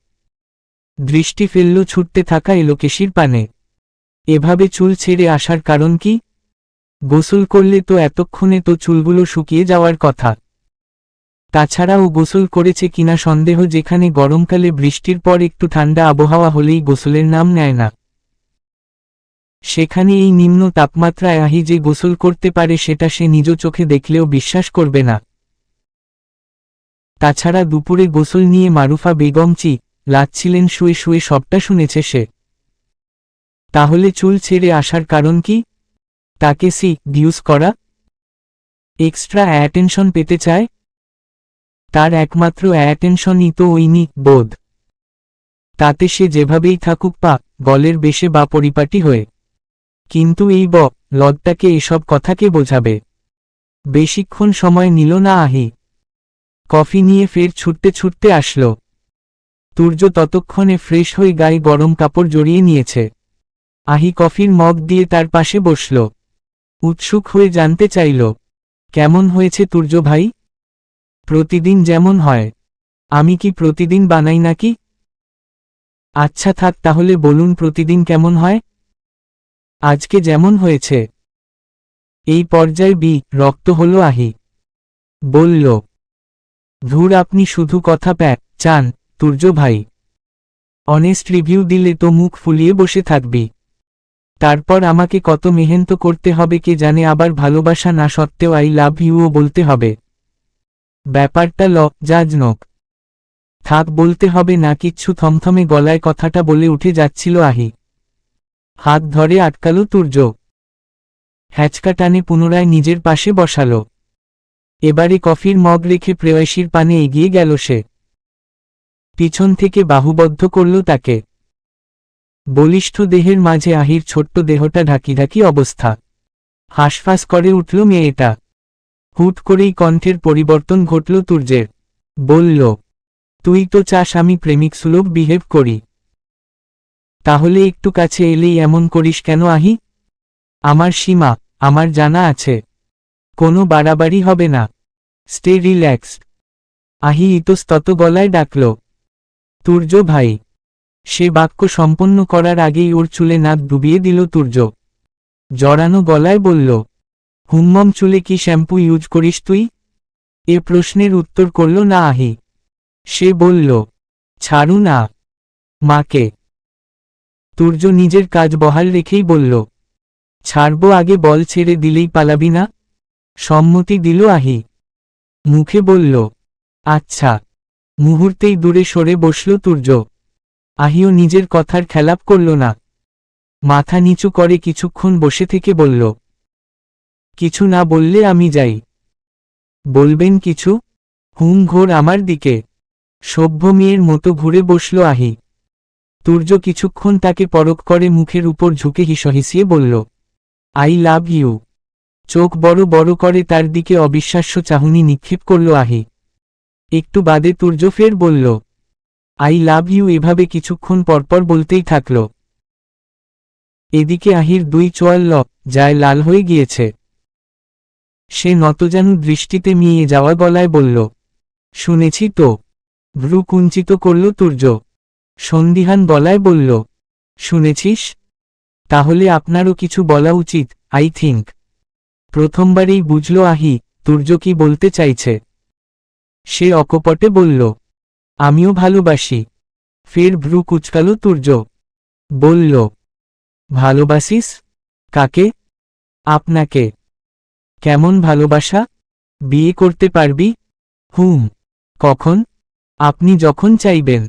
দৃষ্টি ফেলল ছুটতে থাকা এলোকেশির পানে। এভাবে চুল ছেড়ে আসার কারণ কি? গোসল করলে তো এতক্ষণে তো চুলগুলো শুকিয়ে যাওয়ার কথা। তাছাড়াও গোসল করেছে কিনা সন্দেহ, যেখানে গরমকালে বৃষ্টির পর একটু ঠান্ডা আবহাওয়া হলেই গোসলের নাম নেয় না, সেখানে এই নিম্ন তাপমাত্রায় আহি যে গোসল করতে পারে সেটা সে নিজ চোখে দেখলেও বিশ্বাস করবে না। তাছাড়া দুপুরে গোসল নিয়ে মারুফা বেগম লাচ্ছিলেন শুয়ে শুয়ে, সবটা শুনেছে সে। তাহলে চুল ছেড়ে আসার কারণ কি? তাকে ডিউস করা? এক্সট্রা অ্যাটেনশন পেতে চায়? তার একমাত্র অ্যাটেনশনই তো ওইনি বোধ। তাতে সে যেভাবেই থাকুক, গলের বেশে বা পরিপাটি হয়ে। কিন্তু এই লদটাকে এসব কথাকে বোঝাবে? বেশিক্ষণ সময় নিল না আহি। কফি নিয়ে ফের ছুটতে ছুটতে আসল। তুর্য ততক্ষণে ফ্রেশ হয়ে গায়ে গরম কাপড় জড়িয়ে নিয়েছে। আহি কফির মগ দিয়ে তার পাশে বসল। উৎসুক হয়ে জানতে চাইল, কেমন হয়েছে তুর্য ভাই? প্রতিদিন যেমন হয়। আমি কি প্রতিদিন বানাই নাকি? আচ্ছা থাক, তাহলে বলুন প্রতিদিন কেমন হয়? আজকে যেমন হয়েছে। এই পর্যায়ে রক্ত হলো আহি। বলল, ধুর, আপনি শুধু কথা চান তুর্য ভাই। অনেস্ট রিভিউ দিলে তো মুখ ফুলিয়ে বসে থাকবি। তারপর আমাকে কত মেহনত করতে হবে কে জানে, আবার ভালোবাসা না সত্ত্বেও আই লাভ ইউও বলতে হবে। ব্যাপারটা লজ্জাজনক। থাক, বলতে হবে না কিচ্ছু। থমথমে গলায় কথাটা বলে উঠে যাচ্ছিল আহি। হাত ধরে আটকালো তুর্য। হ্যাচকা টানে পুনরায় নিজের পাশে বসালো। এবারে কফির মগ রেখে প্রেয়সীর পানে এগিয়ে গেল সে। পিছন থেকে বাহুবদ্ধ করল তাকে। বলিষ্ঠ দেহের মাঝে আহির ছোট্ট দেহটা ঢাকি ঢাকি অবস্থা। হাঁসফাঁস করে উঠল মেয়েটা। হুট করেই কণ্ঠের পরিবর্তন ঘটল তুর্যের। বলল, তুই তো চাস আমি প্রেমিক সুলভ বিহেভ করি। তাহলে একটু কাছে এলেই এমন করিস কেন আহি? আমার সীমা আমার জানা আছে। কোনো বাড়াবাড়ি হবে না। Stay relaxed. আহি ইতস্তত গলায় ডাকল, তুর্য ভাই। সে বাক্য সম্পন্ন করার আগেই ওর চুলে নাক ডুবিয়ে দিল তুর্য। জড়ানো গলায় বলল, হুম্মম, চুলে কি শ্যাম্পু ইউজ করিস তুই? এ প্রশ্নের উত্তর করল না আহি। সে বলল, ছাড়ু না মাকে। তুর্য নিজের কাজ বহাল রেখেই বলল, ছাড়বো, আগে বল, ছেড়ে দিলেই পালাবি না? সম্মতি দিল আহি। মুখে বলল, আচ্ছা। মুহূর্তেই দূরে সরে বসল তুর্য। আহিও নিজের কথার খেলাপ করল না। মাথা নিচু করে কিছুক্ষণ বসে থেকে বলল, কিছু না বললে আমি যাই। বলবেন কিছু? ঘোর আমার দিকে। সভ্য মেয়ের মতো ঘুরে বসল আহি। তুর্য কিছুক্ষণ তাকে পরখ করে মুখের উপর ঝুঁকে হিসহিসিয়ে বলল, আই লাভ ইউ। চোখ বড় বড় করে তার দিকে অবিশ্বাস্য চাহনি নিক্ষেপ করল আহি। একটু বাদে তুর্য ফের বলল, আই লাভ ইউ, এভাবে কিছুক্ষণ পরপর বলতেই থাকল। এদিকে আহির দুই চোয়াল যায় লাল হয়ে গিয়েছে। সে নতজানু দৃষ্টিতে মিয়ে যাওয়া গলায় বলল, শুনেছি তো। ভ্রু কুঞ্চিত করল তুর্য। সন্দিহান গলায় বলল, শুনেছিস? তাহলে আপনারও কিছু বলা উচিত, আই থিঙ্ক। প্রথমবারেই বুঝল আহি তুর্য কি বলতে চাইছে। সে অকপটে বলল, আমিও ভালোবাসি। ফের ভ্রু কুচকাল তুর্য। বলল, ভালোবাসিস? কাকে? আপনাকে। কেমন ভালোবাসা? বিয়ে করতে পারবি? কখন? আপনি যখন চাইবেন।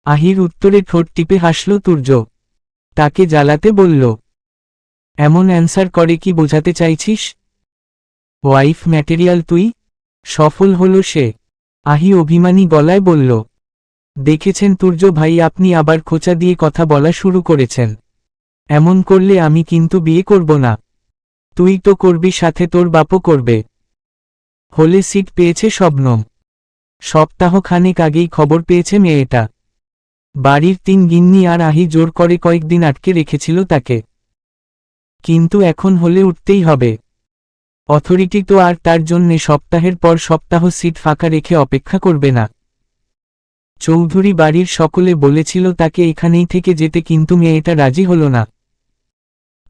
আহির উত্তরে ঠোঁট টিপে হাসল তুর্য। তাকে জ্বালাতে বলল, এমন অ্যান্সার করে কি বোঝাতে চাইছিস? ওয়াইফ ম্যাটেরিয়াল তুই? সফল হলো সে। আহি অভিমানী গলায় বলল। দেখেছেন তুর্য ভাই, আপনি আবার খোঁচা দিয়ে কথা বলা শুরু করেছেন। এমন করলে আমি কিন্তু বিয়ে করব না। তুই তো করবি, সাথে তোর বাপও করবে। হলে সিট পেয়েছে শবনম। সপ্তাহখানেক আগেই খবর পেয়েছে মেয়েটা। বাড়ির 3 গিন্নি আর আহি জোর করে কয়েকদিন আটকে রেখেছিল তাকে। কিন্তু এখন হলে উঠতেই হবে। অথরিটি তো আর তার জন্যে সপ্তাহের পর সপ্তাহ সিট ফাঁকা রেখে অপেক্ষা করবে না। চৌধুরী বাড়ির সকলে বলেছিল তাকে এখানেই থেকে যেতে, কিন্তু মেয়েটা রাজি হলো না।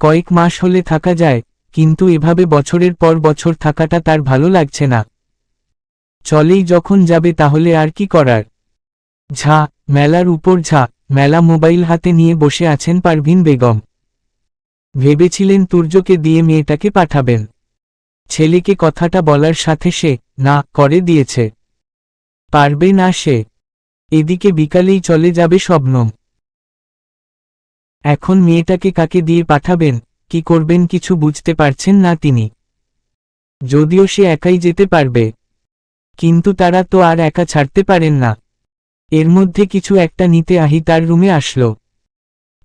কয়েক মাস হলে থাকা যায়, কিন্তু এভাবে বছরের পর বছর থাকাটা তার ভালো লাগছে না। চলেই যখন যাবে তাহলে আর কি করার। ঝা মেলার উপর ঝা মেলা। মোবাইল হাতে নিয়ে বসে আছেন পারভিন বেগম। ভেবেছিলেন তুর্যকে দিয়ে মেয়েটাকে পাঠাবেন। ছেলেকে কথাটা বলার সাথে সে না করে দিয়েছে। পারবে না সে। এদিকে বিকালেই চলে যাবে শবনম। এখন মেয়েটাকে কাকে দিয়ে পাঠাবেন, কি করবেন কিছু বুঝতে পারছেন না তিনি। যদিও সে একাই যেতে পারবে, কিন্তু তারা তো আর একা ছাড়তে পারেন না। এর মধ্যে কিছু একটা নিতে আহি তার রুমে আসলো।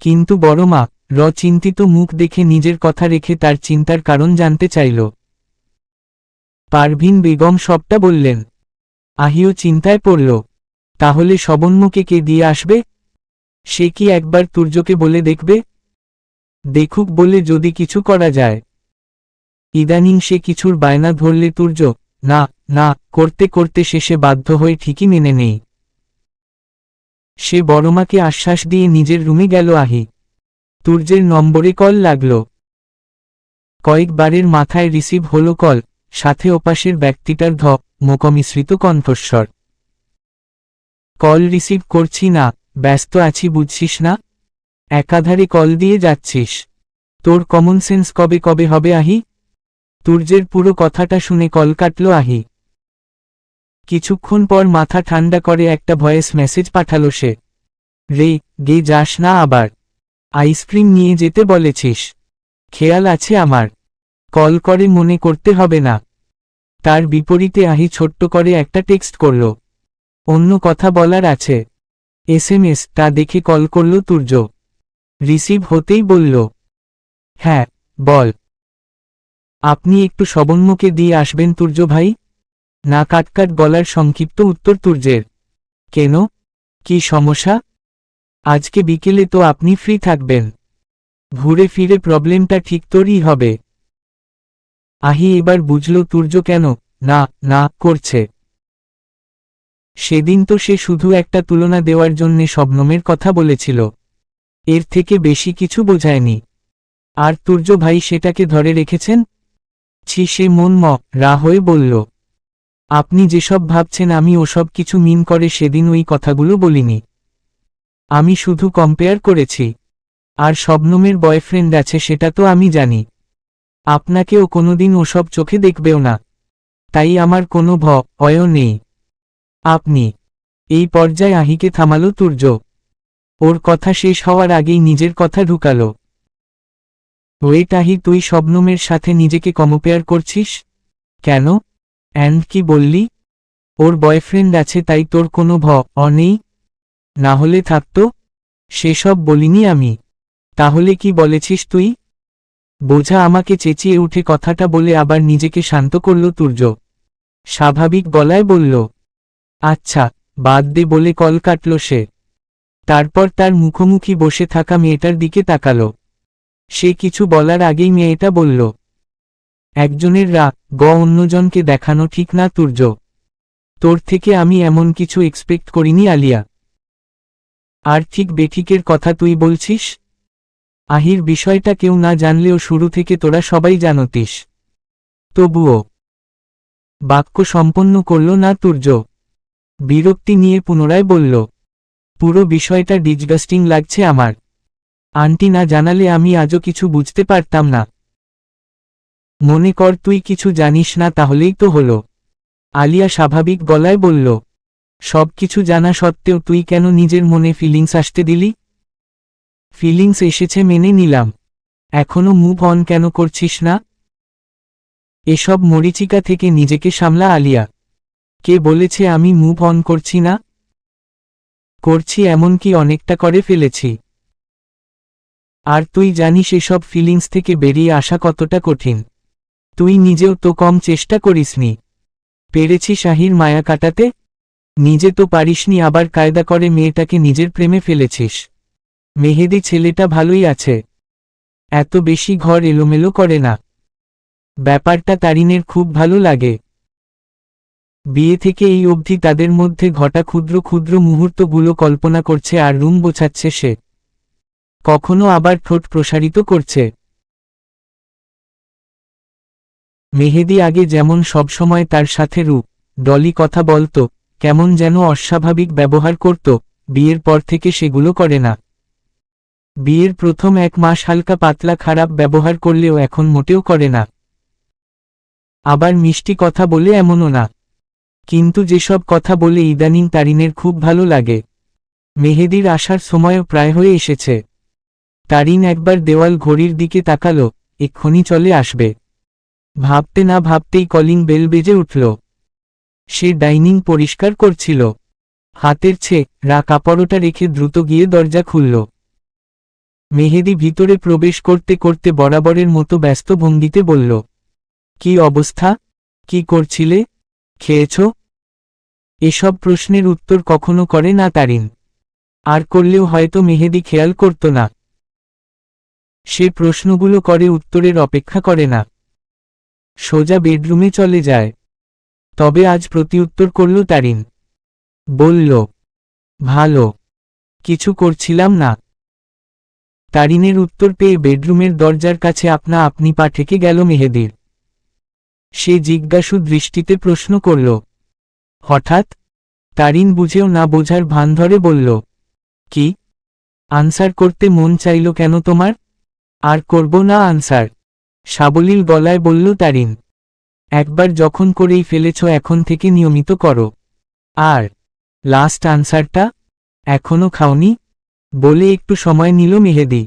কিন্তু বড় মা চিন্তিত মুখ দেখে নিজের কথা রেখে তার চিন্তার কারণ জানতে চাইল। পারভিন বেগম সবটা বললেন। আহিও চিন্তায় পড়ল। তাহলে শবন্মকে কে দিয়ে আসবে? সে কি একবার তুর্যকে বলে দেখবে? দেখুক বলে যদি কিছু করা যায়। ইদানিং সে কিছুর বায়না ধরলে তুর্য না না করতে করতে শেষে বাধ্য হয়ে ঠিকই মেনে নেই। সে বড়মাকে আশ্বাস দিয়ে নিজের রুমে গেল আহি। তুর্যের নম্বরে কল লাগল। কয়েকবারের মাথায় রিসিভ হলো কল, সাথে ওপাশের ব্যক্তিটার ধমকমিশ্রিত কণ্ঠস্বর। কল রিসিভ করছি না, ব্যস্ত আছি বুঝছিস না? একাধারে কল দিয়ে যাচ্ছিস। তোর কমন সেন্স কবে কবে হবে আহি? তুর্যের পুরো কথাটা শুনে কল কাটল আহি। কিছুক্ষণ পর মাথা ঠান্ডা করে একটা ভয়েস মেসেজ পাঠালো সে। রে গে যাস না আবার। আইসক্রিম নিয়ে যেতে বলেছিস। খেয়াল আছে আমার। কল করে মনে করতে হবে না। তার বিপরীতে আহি ছোট্ট করে একটা টেক্সট করল। অন্য কথা বলার আছে। SMS তা দেখে কল করল তুর্য। রিসিভ হতেই বলল, হ্যাঁ বল। আপনি একটু শবন্মকে দিয়ে আসবেন তুর্য ভাই? না কাটকাট গলার সংক্ষিপ্ত উত্তর তুর্যের। কেন, কি সমস্যা? আজকে বিকেলে তো আপনি ফ্রি থাকবেন। ঘুরে ফিরে প্রবলেমটা ঠিক তোরই হবে। আহি এবার বুঝল তুর্য কেন না না করছে। সেদিন তো সে শুধু একটা তুলনা দেওয়ার জন্যে শবনমের কথা বলেছিল। এর থেকে বেশি কিছু বোঝায়নি। আর তুর্য ভাই সেটাকে ধরে রেখেছেন। ছি, সে রা হয়ে বলল, আপনি যেসব ভাবছেন আমি ওসব কিছু মিন করে সেদিন ওই কথাগুলো বলিনি। আমি শুধু কম্পেয়ার করেছি। আর শবনমের বয়ফ্রেন্ড আছে সেটা তো আমি জানি। আপনাকেও কোনোদিন ওসব চোখে দেখবেও না। তাই আমার কোনো ভয় নেই। আপনি। এই পর্যায়ে আহিকে থামালো তুর্য। ওর কথা শেষ হওয়ার আগেই নিজের কথা ঢুকালো। ওয়েট আহি, তুই শবনমের সাথে নিজেকে কম্পেয়ার করছিস কেন? অ্যান্ড কি বললি? ওর বয়ফ্রেন্ড আছে তাই তোর কোনো ভয় নেই? না হলে থাকতো। সেসব বলিনি আমি। তাহলে কি বলেছিস তুই? বোঝা আমাকে চেঁচিয়ে উঠে কথাটা বলে আবার নিজেকে শান্ত করল তুর্য। স্বাভাবিক গলায় বলল, আচ্ছা বাদ দে বলে কল কাটল সে। তারপর তার মুখোমুখি বসে থাকা মেয়েটার দিকে তাকালো। সে কিছু বলার আগেই মেয়েটা বলল, একজনের অন্যজনকে দেখানো ঠিক না তুর্য। তোর থেকে আমি এমন কিছু এক্সপেক্ট করিনি আলিয়া। আর ঠিক বেঠিকের কথা তুই বলছিস? আহির বিষয়টা কেউ না জানলেও শুরু থেকে তোরা সবাই জানতিস। তবুও। বাক্য সম্পন্ন করল না তুর্য। বিরক্তি নিয়ে পুনরায় বলল, পুরো বিষয়টা ডিসগাস্টিং লাগছে আমার। আন্টি না জানালে আমি আজও কিছু বুঝতে পারতাম না। মনে কর তুই কিছু জানিস না তাহলেই তো হলো। আলিয়া স্বাভাবিক গলায় বলল, সব কিছু জানা সত্ত্বেও তুই কেন নিজের মনে ফিলিংস আসতে দিলি? ফিলিংস এসেছে মেনে নিলাম, এখনো মুভ অন কেন করছিস না? এসব মরীচিকা থেকে নিজেকে সামলা আলিয়া। কে বলেছে আমি মুভ অন করছি না? করছি, এমনকি অনেকটা করে ফেলেছি। আর তুই জানিস এসব ফিলিংস থেকে বেরিয়ে আসা কতটা কঠিন। তুই নিজেও তো কম চেষ্টা করিসনি। পেরেছি শাহির মায়া কাটাতে? নিজে তো পারিসনি, আবার কায়দা করে মেয়েটাকে নিজের প্রেমে ফেলেছিস। মেহেদি ছেলেটা ভালোই আছে, এত বেশি ঘর এলোমেলো করে না। ব্যাপারটা তারিনের খুব ভালো লাগে। বিয়ে থেকে এই অবধি তাদের মধ্যে ঘটা ক্ষুদ্র ক্ষুদ্র মুহূর্তগুলো কল্পনা করছে আর রুম গোছাচ্ছে সে। কখনো আবার ঠোঁট প্রসারিত করছে। মেহেদি আগে যেমন সবসময় তার সাথে রূপ ডলি কথা বলত, কেমন যেন অস্বাভাবিক ব্যবহার করত, বিয়ের পর থেকে সেগুলো করে না। বিয়ের প্রথম 1 মাস হালকা পাতলা খারাপ ব্যবহার করলেও এখন মোটেও করে না। আবার মিষ্টি কথা বলে এমনও না, কিন্তু যেসব কথা বলে ইদানিং তারিনের খুব ভালো লাগে। মেহেদির আসার সময়ও প্রায় হয়ে এসেছে। তারিন একবার দেওয়াল ঘড়ির দিকে তাকালো, এক্ষুনি চলে আসবে। ভাবতে না ভাবতেই কলিং বেল বেজে উঠল। সে ডাইনিং পরিষ্কার করছিল। হাতের ছেঁড়া কাপড়টা রেখে দ্রুত গিয়ে দরজা খুলল। মেহেদি ভিতরে প্রবেশ করতে করতে বরাবরের মতো ব্যস্ত ভঙ্গিতে বলল, কি অবস্থা? কি করছিলে? খেয়েছ? এসব প্রশ্নের উত্তর কখনো করে না তারিন। আর করলেও হয়তো মেহেদি খেয়াল করত না। সে প্রশ্নগুলো করে, উত্তরের অপেক্ষা করে না, সোজা বেডরুমে চলে যায়। তবে আজ প্রতিউত্তর করল তারিন। বলল, ভালো, কিছু করছিলাম না। তারিনের উত্তর পেয়ে বেডরুমের দরজার কাছে আপনা আপনি পা ঠেকে গেল মেহেদির। সে জিজ্ঞাসু দৃষ্টিতে প্রশ্ন করল, হঠাৎ? তারিন বুঝেও না বোঝার ভান ধরে বলল, কি? আনসার করতে মন চাইল কেন তোমার? আর করব না আনসার, সাবলীল গলায় বলল তারিন। একবার যখন করেই ফেলেছ এখন থেকে নিয়মিত করো। আর লাস্ট আনসারটা এখনো খাওনি? বলে একটু সময় নিল মেহেদি।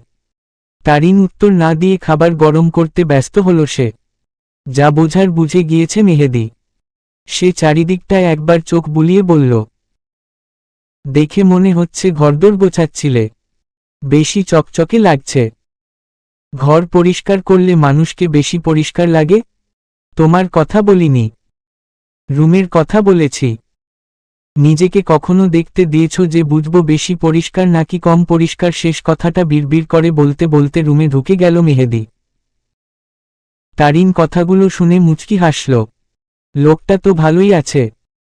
তারিন উত্তর না দিয়ে খাবার গরম করতে ব্যস্ত হল সে। যা বোঝার বুঝে গিয়েছে মেহেদি। সে চারিদিকটায় একবার চোখ বুলিয়ে বলল, দেখে মনে হচ্ছে ঘরদোর গোছাচ্ছিলে। বেশি চকচকে লাগছে। ঘর পরিষ্কার করলে মানুষকে বেশি পরিষ্কার লাগে? তোমার কথা বলিনি, রুমের কথা বলেছি। নিজেকে কখনো দেখতে দিয়েছ যে বুঝবো বেশি পরিষ্কার নাকি কম পরিষ্কার? শেষ কথাটা বিড়বিড় করে বলতে বলতে রুমে ঢুকে গেল মেহেদি। তারিন কথাগুলো শুনে মুচকি হাসল। লোকটা তো ভালোই আছে,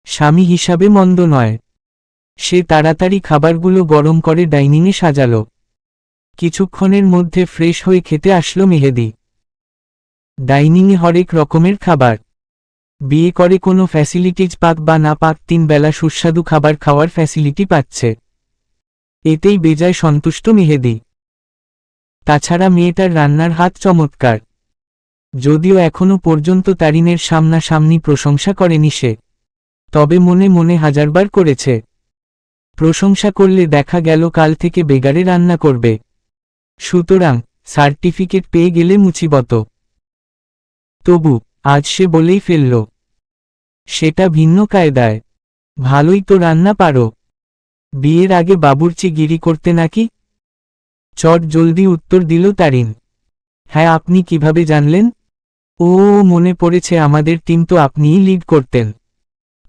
স্বামী হিসাবে মন্দ নয়। সে তাড়াতাড়ি খাবারগুলো গরম করে ডাইনিংয়ে সাজালো। কিছুক্ষণের মধ্যে ফ্রেশ হয়ে খেতে আসলো মেহেদি। ডাইনিংয়ে হরেক রকমের খাবার। বিয়ে করে কোনো ফ্যাসিলিটিজ পাক বা না পাক 3 বেলা সুস্বাদু খাবার খাওয়ার ফ্যাসিলিটি পাচ্ছে। এতেই বেজায় সন্তুষ্ট মেহেদি। তাছাড়া মেয়েটার রান্নার হাত চমৎকার। যদিও এখনো পর্যন্ত তারিনের সামনাসামনি প্রশংসা করেনি সে, তবে মনে মনে হাজারবার করেছে। প্রশংসা করলে দেখা গেল কাল থেকে বেগারে রান্না করবে। সুতরাং সার্টিফিকেট পেয়ে গেলে মুচিবত। তবু আজ সে বলেই ফেলল, সেটা ভিন্ন কায়দায়। ভালোই তো রান্না পারো। বিয়ের আগে বাবুর্চি গিরি করতে নাকি? চট জলদি উত্তর দিল তারিন। হ্যাঁ, আপনি কিভাবে জানলেন? ও, মনে পড়েছে, আমাদের টিম তো আপনিই লিড করতেন।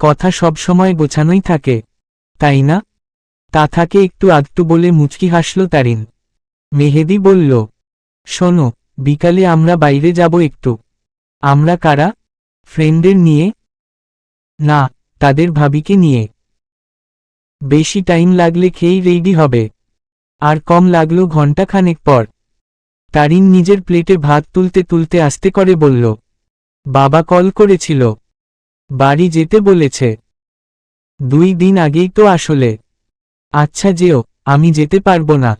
কথা সবসময় গোছানোই থাকে, তাই না? তা থাকে একটু আধটু বলে মুচকি হাসল তারিন। মেহেদি বলল, শোনো, বিকালে আমরা বাইরে যাব একটু। আমরা কারা? ফ্রেন্ডদের নিয়ে? না, তাদের ভাবিকে নিয়ে। বেশি টাইম লাগলে খেয়েই রেডি হবে। আর কম লাগলো ঘন্টা খানেক পর। তারিন নিজের প্লেটে ভাত তুলতে তুলতে আস্তে করে বলল, বাবা কল করেছিল, বাড়ি যেতে বলেছে। 2 দিন আগেই তো আসলে। আচ্ছা যেও, আমি যেতে পারবো না।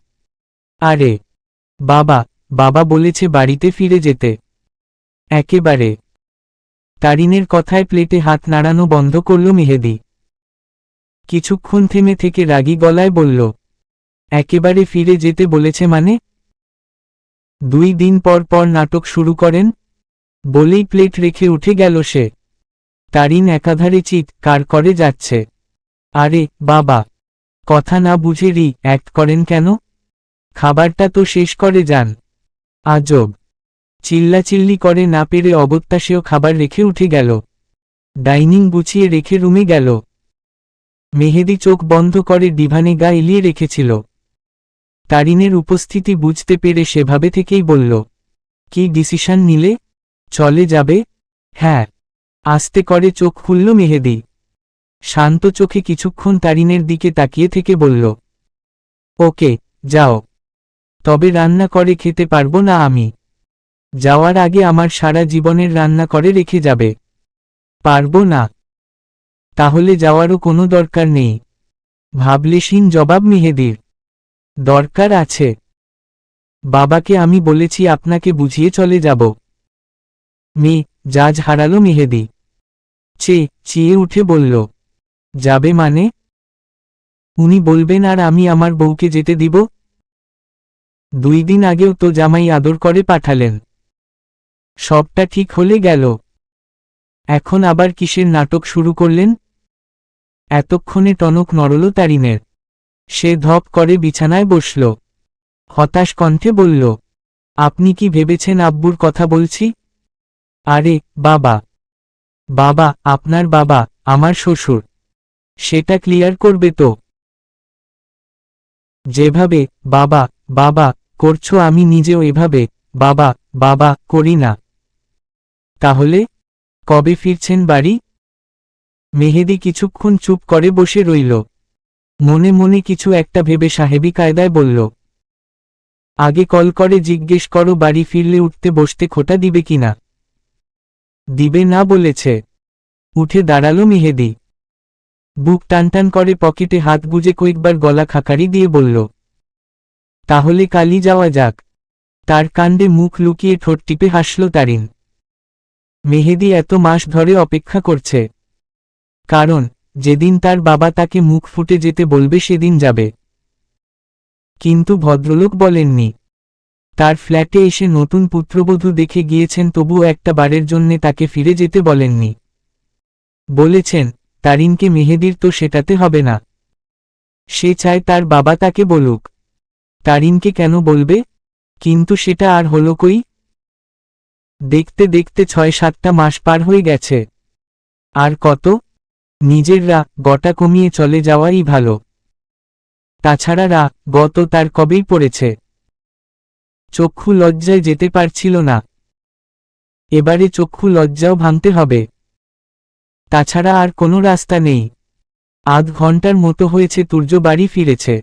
আরে বাবা, বাবা বলেছে বাড়িতে ফিরে যেতে। একেবারে। তারিনের কথায় প্লেটে হাত নাড়ানো বন্ধ করল মেহেদি। কিছুক্ষণ থেমে থেকে রাগী গলায় বলল, একেবারে ফিরে যেতে বলেছে মানে? 2 দিন পর পর নাটক শুরু করেন বলেই প্লেট রেখে উঠে গেল সে। তারিন একাধারে চিৎকার করে যাচ্ছে, আরে বাবা, কথা না বুঝে অ্যাক্ট করেন কেন? খাবারটা তো শেষ করে যান। আজব। চিল্লাচিল্লি করে না পেরে অগত্যা সেও খাবার রেখে উঠে গেল। ডাইনিং গুছিয়ে রেখে রুমে গেল। মেহেদি চোখ বন্ধ করে ডিভানে গা এলিয়ে রেখেছিল। তারিনের উপস্থিতি বুঝতে পেরে সেভাবে থেকেই বলল, কি ডিসিশন নিলে? চলে যাবে? হ্যাঁ। আস্তে করে চোখ খুলল মেহেদি। শান্ত চোখে কিছুক্ষণ তারিনের দিকে তাকিয়ে থেকে বলল, ওকে, যাও। তবে রান্না করে খেতে পারবো না আমি। যাওয়ার আগে আমার সারা জীবনের রান্না করে রেখে যাবে। পারবো না। তাহলে যাওয়ারও কোনো দরকার নেই। ভাবলেশীন জবাব মেহেদির। দরকার আছে। বাবাকে আমি বলেছি আপনাকে বুঝিয়ে চলে যাব। জাজ হারালো মেহেদি। চেয়ে উঠে বলল, যাবে মানে? উনি বলবেন আর আমি আমার বউকে যেতে দিব? 2 দিন আগেও তো জামাই আদর করে পাঠালেন। সবটা ঠিক হলে গেল। এখন আবার কিসের নাটক শুরু করলেন? এতক্ষণে টনক নড়ল তারিনের। সে ধপ করে বিছানায় বসল। হতাশ কণ্ঠে বলল, আপনি কি ভেবেছেন আব্বুর কথা বলছি? আরে বাবা, বাবা আপনার বাবা, আমার শ্বশুর। সেটা ক্লিয়ার করবে তো? যেভাবে বাবা বাবা করছো আমি নিজেও এভাবে বাবা বাবা করি না। তাহলে কবে ফিরছেন বাড়ি? মেহেদি কিছুক্ষণ চুপ করে বসে রইল। মনে মনে কিছু একটা ভেবে সাহেবী কায়দায় বলল, আগে কল করে জিজ্ঞেস করো বাড়ি ফিরলে উঠতে বসতে খোটা দিবে কিনা। দিবে না বলেছে। উঠে দাঁড়ালো মেহেদি। বুক টানটান করে পকেটে হাত গুজে কয়েকবার গলা খাকারি দিয়ে বলল, তাহলে কালই যাওয়া যাক। তার কাণ্ডে মুখ লুকিয়ে ঠোঁট টিপে হাসল তারিন। মেহেদি এত মাস ধরে অপেক্ষা করছে। কারণ যেদিন তার বাবা তাকে মুখ ফুটে যেতে বলবে সেদিন যাবে। কিন্তু ভদ্রলোক বলেননি। তার ফ্ল্যাটে এসে নতুন পুত্রবধূ দেখে গিয়েছেন, তবুও একটা বারের জন্যে তাকে ফিরে যেতে বলেননি। বলেছেন তারিনকে মেহেদির তো সেটাতে হবে না। সে চায় তার বাবা তাকে বলুক। তারিনকে কেন বলবে? কিন্তু সেটা আর হলো কই? দেখতে দেখতে 6-7টা মাস পার হয়ে গেছে। আর কত? নিজের গটা কমিয়ে চলে যাওয়াই ভালো। তাছাড়া গত তার কবেই পড়েছে। চক্ষু লজ্জায় যেতে পারছিল না। এবারে চক্ষু লজ্জাও ভাঙতে হবে। তাছাড়া আর কোনো রাস্তা নেই। আধ ঘন্টার মতো হয়েছে তুর্য বাড়ি ফিরেছে।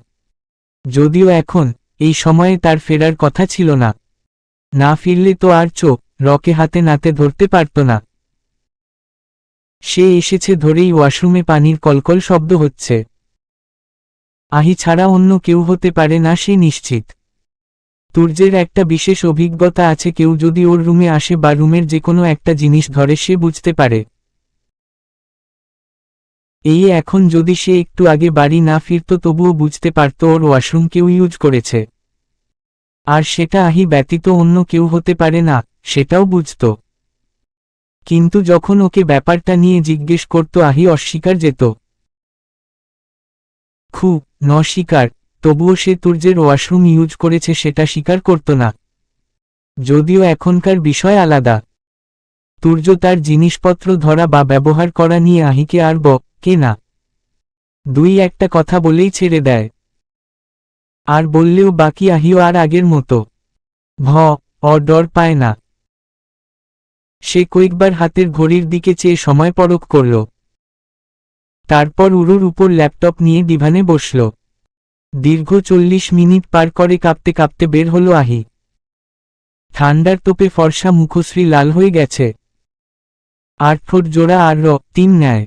যদিও এখন এই সময়ে তার ফেরার কথা ছিল না। না ফিরলে তো আর রকে হাতে নাতে ধরতে পারত না। সে এসেছে ধরেই ওয়াশরুমে পানির কলকল শব্দ হচ্ছে। আহি ছাড়া অন্য কেউ হতে পারে না সে নিশ্চিত। তুর্যের একটা বিশেষ অভিজ্ঞতা আছে, কেউ যদি ওর রুমে আসে বা রুমের যে কোনো একটা জিনিস ধরে সে বুঝতে পারে। এই এখন যদি সে একটু আগে বাড়ি না ফিরত তবুও বুঝতে পারত ওর ওয়াশরুম কেউ ইউজ করেছে। আর সেটা আহি ব্যতীত অন্য কেউ হতে পারে না, সেটাও বুঝত। কিন্তু যখন ওকে ব্যাপারটা নিয়ে জিজ্ঞেস করত আহি অস্বীকার যেত। স্বীকার, তবুও সে তুর্যের ওয়াশরুম ইউজ করেছে সেটা স্বীকার করত না। যদিও এখনকার বিষয় আলাদা। তুর্য তার জিনিসপত্র ধরা বা ব্যবহার করা নিয়ে আহিকে আর কে না। 2-1টা কথা বলেই ছেড়ে দেয়। আর বললেও বাকি আহিও আর আগের মতো ডর পায় না। সে কয়েকবার হাতের ঘড়ির দিকে চেয়ে সময় পরখ করল। তারপর উরুর উপর ল্যাপটপ নিয়ে ডিভানে বসল। দীর্ঘ 40 মিনিট পার করে কাঁপতে কাঁপতে বের হল আহি। ঠান্ডার তোপে ফর্সা মুখশ্রী লাল হয়ে গেছে। 8 ফুট জোড়া আর তিন ন্যায়।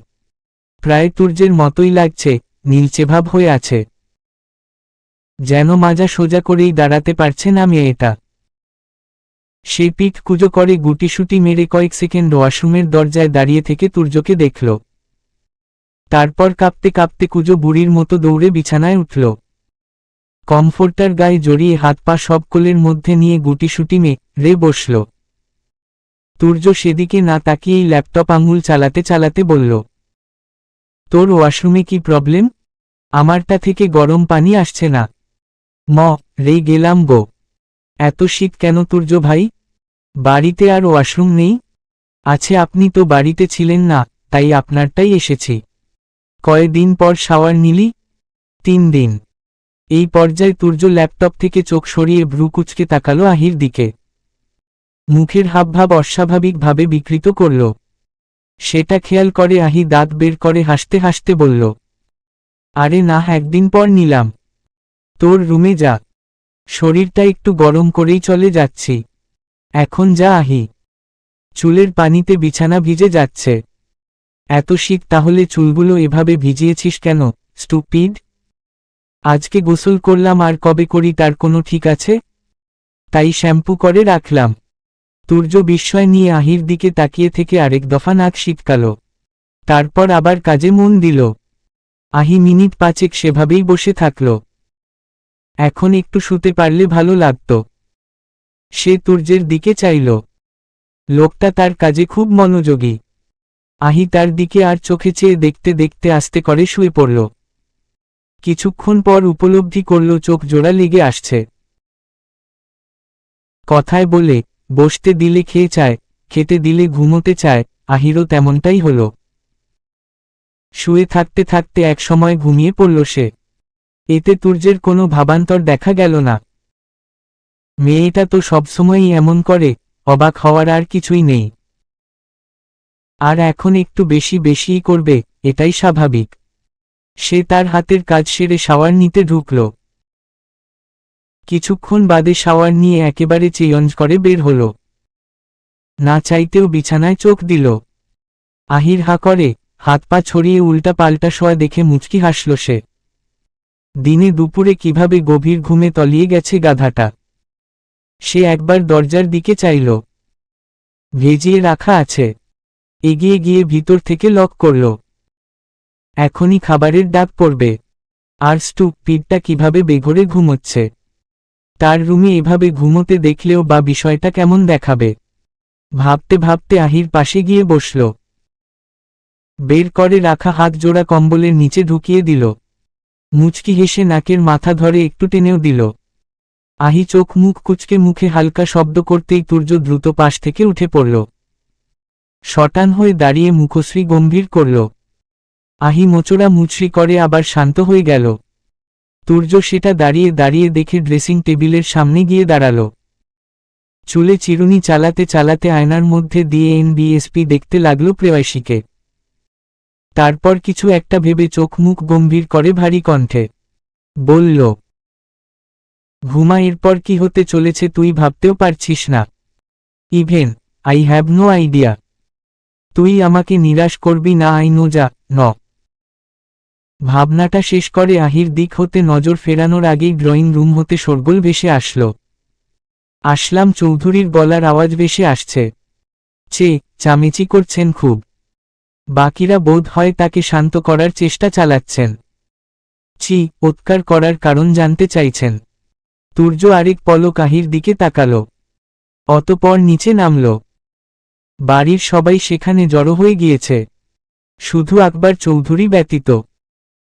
প্রায় তুর্যের মতোই লাগছে, নীলচে ভাব হয়ে আছে। যেন মাজা সোজা করেই দাঁড়াতে পারছে না মেয়েটা। সে পিঠ কুজো করে গুটিসুটি মেরে কয়েক সেকেন্ড ওয়াশরুমের দরজায় দাঁড়িয়ে থেকে তুর্যকে দেখল। তারপর কাঁপতে কাঁপতে কুজো বুড়ির মতো দৌড়ে বিছানায় উঠল। কমফোর্টার গায়ে জড়িয়ে হাত পা সব কোলের মধ্যে নিয়ে গুটিসুটি মেরে বসল। তুর্য সেদিকে না তাকিয়েই ল্যাপটপ আঙুল চালাতে চালাতে বলল, তোর ওয়াশরুমে কি প্রবলেম? আমারটা থেকে গরম পানি আসছে না। রে গেলাম গো। এত শীত কেন তুর্য ভাই? বাড়িতে আর ওয়াশরুম নেই? আছে, আপনি তো বাড়িতে ছিলেন না, তাই আপনারটাই এসেছি। কয়দিন পর শাওয়ার নিলি? 3 দিন। এই পর্যায়ে তুর্য ল্যাপটপ থেকে চোখ সরিয়ে ভ্রু কুঁচকে তাকালো আহির দিকে। মুখের হাবভাব অস্বাভাবিকভাবে বিকৃত করল। সেটা খেয়াল করে আহি দাঁত বের করে হাসতে হাসতে বলল, আরে না, একদিন পর নিলাম। তোর রুমে যা, শরীরটা একটু গরম করেই চলে যাচ্ছি। এখন যা আহি। চুলের পানিতে বিছানা ভিজে যাচ্ছে। এত শীত, তাহলে চুলগুলো এভাবে ভিজিয়েছিস কেন, স্টুপিড? আজকে গোসল করলাম, আর কবে করি তার কোনো ঠিক আছে? তাই শ্যাম্পু করে রাখলাম। তুর্য বিস্ময় নিয়ে আহির দিকে তাকিয়ে থেকে আরেক দফা নাক শীতকাল। তারপর আবার কাজে মন দিল। আহি মিনিট 5 সেভাবেই বসে থাকল। এখন একটু শুতে পারলে ভালো লাগত। সে তুর্যের দিকে চাইল। লোকটা তার কাজে খুব মনোযোগী। আহি তার দিকে আর চোখে চেয়ে দেখতে দেখতে আস্তে করে শুয়ে পড়ল। কিছুক্ষণ পর উপলব্ধি করল চোখ জোড়া লেগে আসছে। কথায় বলে, বসতে দিলে খেয়ে চায়, খেতে দিলে ঘুমোতে চায়, আহিরও তেমনটাই হল। শুয়ে থাকতে থাকতে এক সময় ঘুমিয়ে পড়ল সে। এতে তুর্যের কোনো ভাবান্তর দেখা গেল না। মেয়েটা তো সবসময়ই এমন করে, অবাক হওয়ার আর কিছুই নেই। আর এখন একটু বেশি বেশিই করবে, এটাই স্বাভাবিক। সে তার হাতের কাজ সেরে শাওয়ার নিতে ঢুকল। কিছুক্ষণ বাদে শাওয়ার নিয়ে একেবারে চেঞ্জ করে বের হল। না চাইতেও বিছানায় চোখ দিল। আহির হা করে, হাত পা ছড়িয়ে উল্টা পাল্টা শোয়া দেখে মুচকি হাসল সে। দিনে দুপুরে কিভাবে গভীর ঘুমে তলিয়ে গেছে গাধাটা। সে একবার দরজার দিকে চাইল। ভেজিয়ে রাখা আছে। এগিয়ে গিয়ে ভিতর থেকে লক করল। এখনই খাবারের ডাক পড়বে। আর স্টুপিডটা কিভাবে বেঘরে ঘুমোচ্ছে। তার রুমে এভাবে ঘুমোতে দেখলেও বা বিষয়টা কেমন দেখাবে। ভাবতে ভাবতে আহির পাশে গিয়ে বসল। বের করে রাখা হাত জোড়া কম্বলের নিচে ঢুকিয়ে দিল। মুচকি হেসে নাকের মাথা ধরে একটু টেনেও দিল। আহি চোখ মুখ কুচকে মুখে হালকা শব্দ করতেই তুর্য দ্রুত পাশ থেকে উঠে পড়ল। শটান হয়ে দাঁড়িয়ে মুখশ্রী গম্ভীর করল। আহি মোচড়া মুচড়ি করে আবার শান্ত হয়ে গেল। তুর্য সেটা দাঁড়িয়ে দাঁড়িয়ে দেখে ড্রেসিং টেবিলের সামনে গিয়ে দাঁড়াল। চুলে চিরুনি চালাতে চালাতে আয়নার মধ্যে দিয়ে এনবিএসপি দেখতে লাগল প্রেয়সীকে। তারপর কিছু একটা ভেবে চোখ মুখ গম্ভীর করে ভারী কণ্ঠে বলল, ঘুমা, এরপর কি হতে চলেছে তুই ভাবতেও পারছিস না। Even I have no idea. তুই আমাকে নিরাশ করবি না, আই নো যা ন। ভাবনাটা শেষ করে আহির দিক হতে নজর ফেরানোর আগেই ড্রয়িং রুম হতে শোরগোল ভেসে আসল। আসলাম চৌধুরীর গলার আওয়াজ ভেসে আসছে। চামেচি করছেন খুব। বাকিরা বোধ হয় তাকে শান্ত করার চেষ্টা চালাচ্ছেন। ওৎকার করার কারণ জানতে চাইছেন। তুর্য আরেক পলক আহির দিকে তাকাল। অতপর নিচে নামল। বাড়ির সবাই সেখানে জড়ো হয়ে গিয়েছে, শুধু আকবর চৌধুরী ব্যতীত।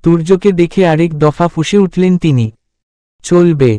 তুর্যকে দেখে আরেক দফা ফুঁসে উঠলেন তিনি। চলবে।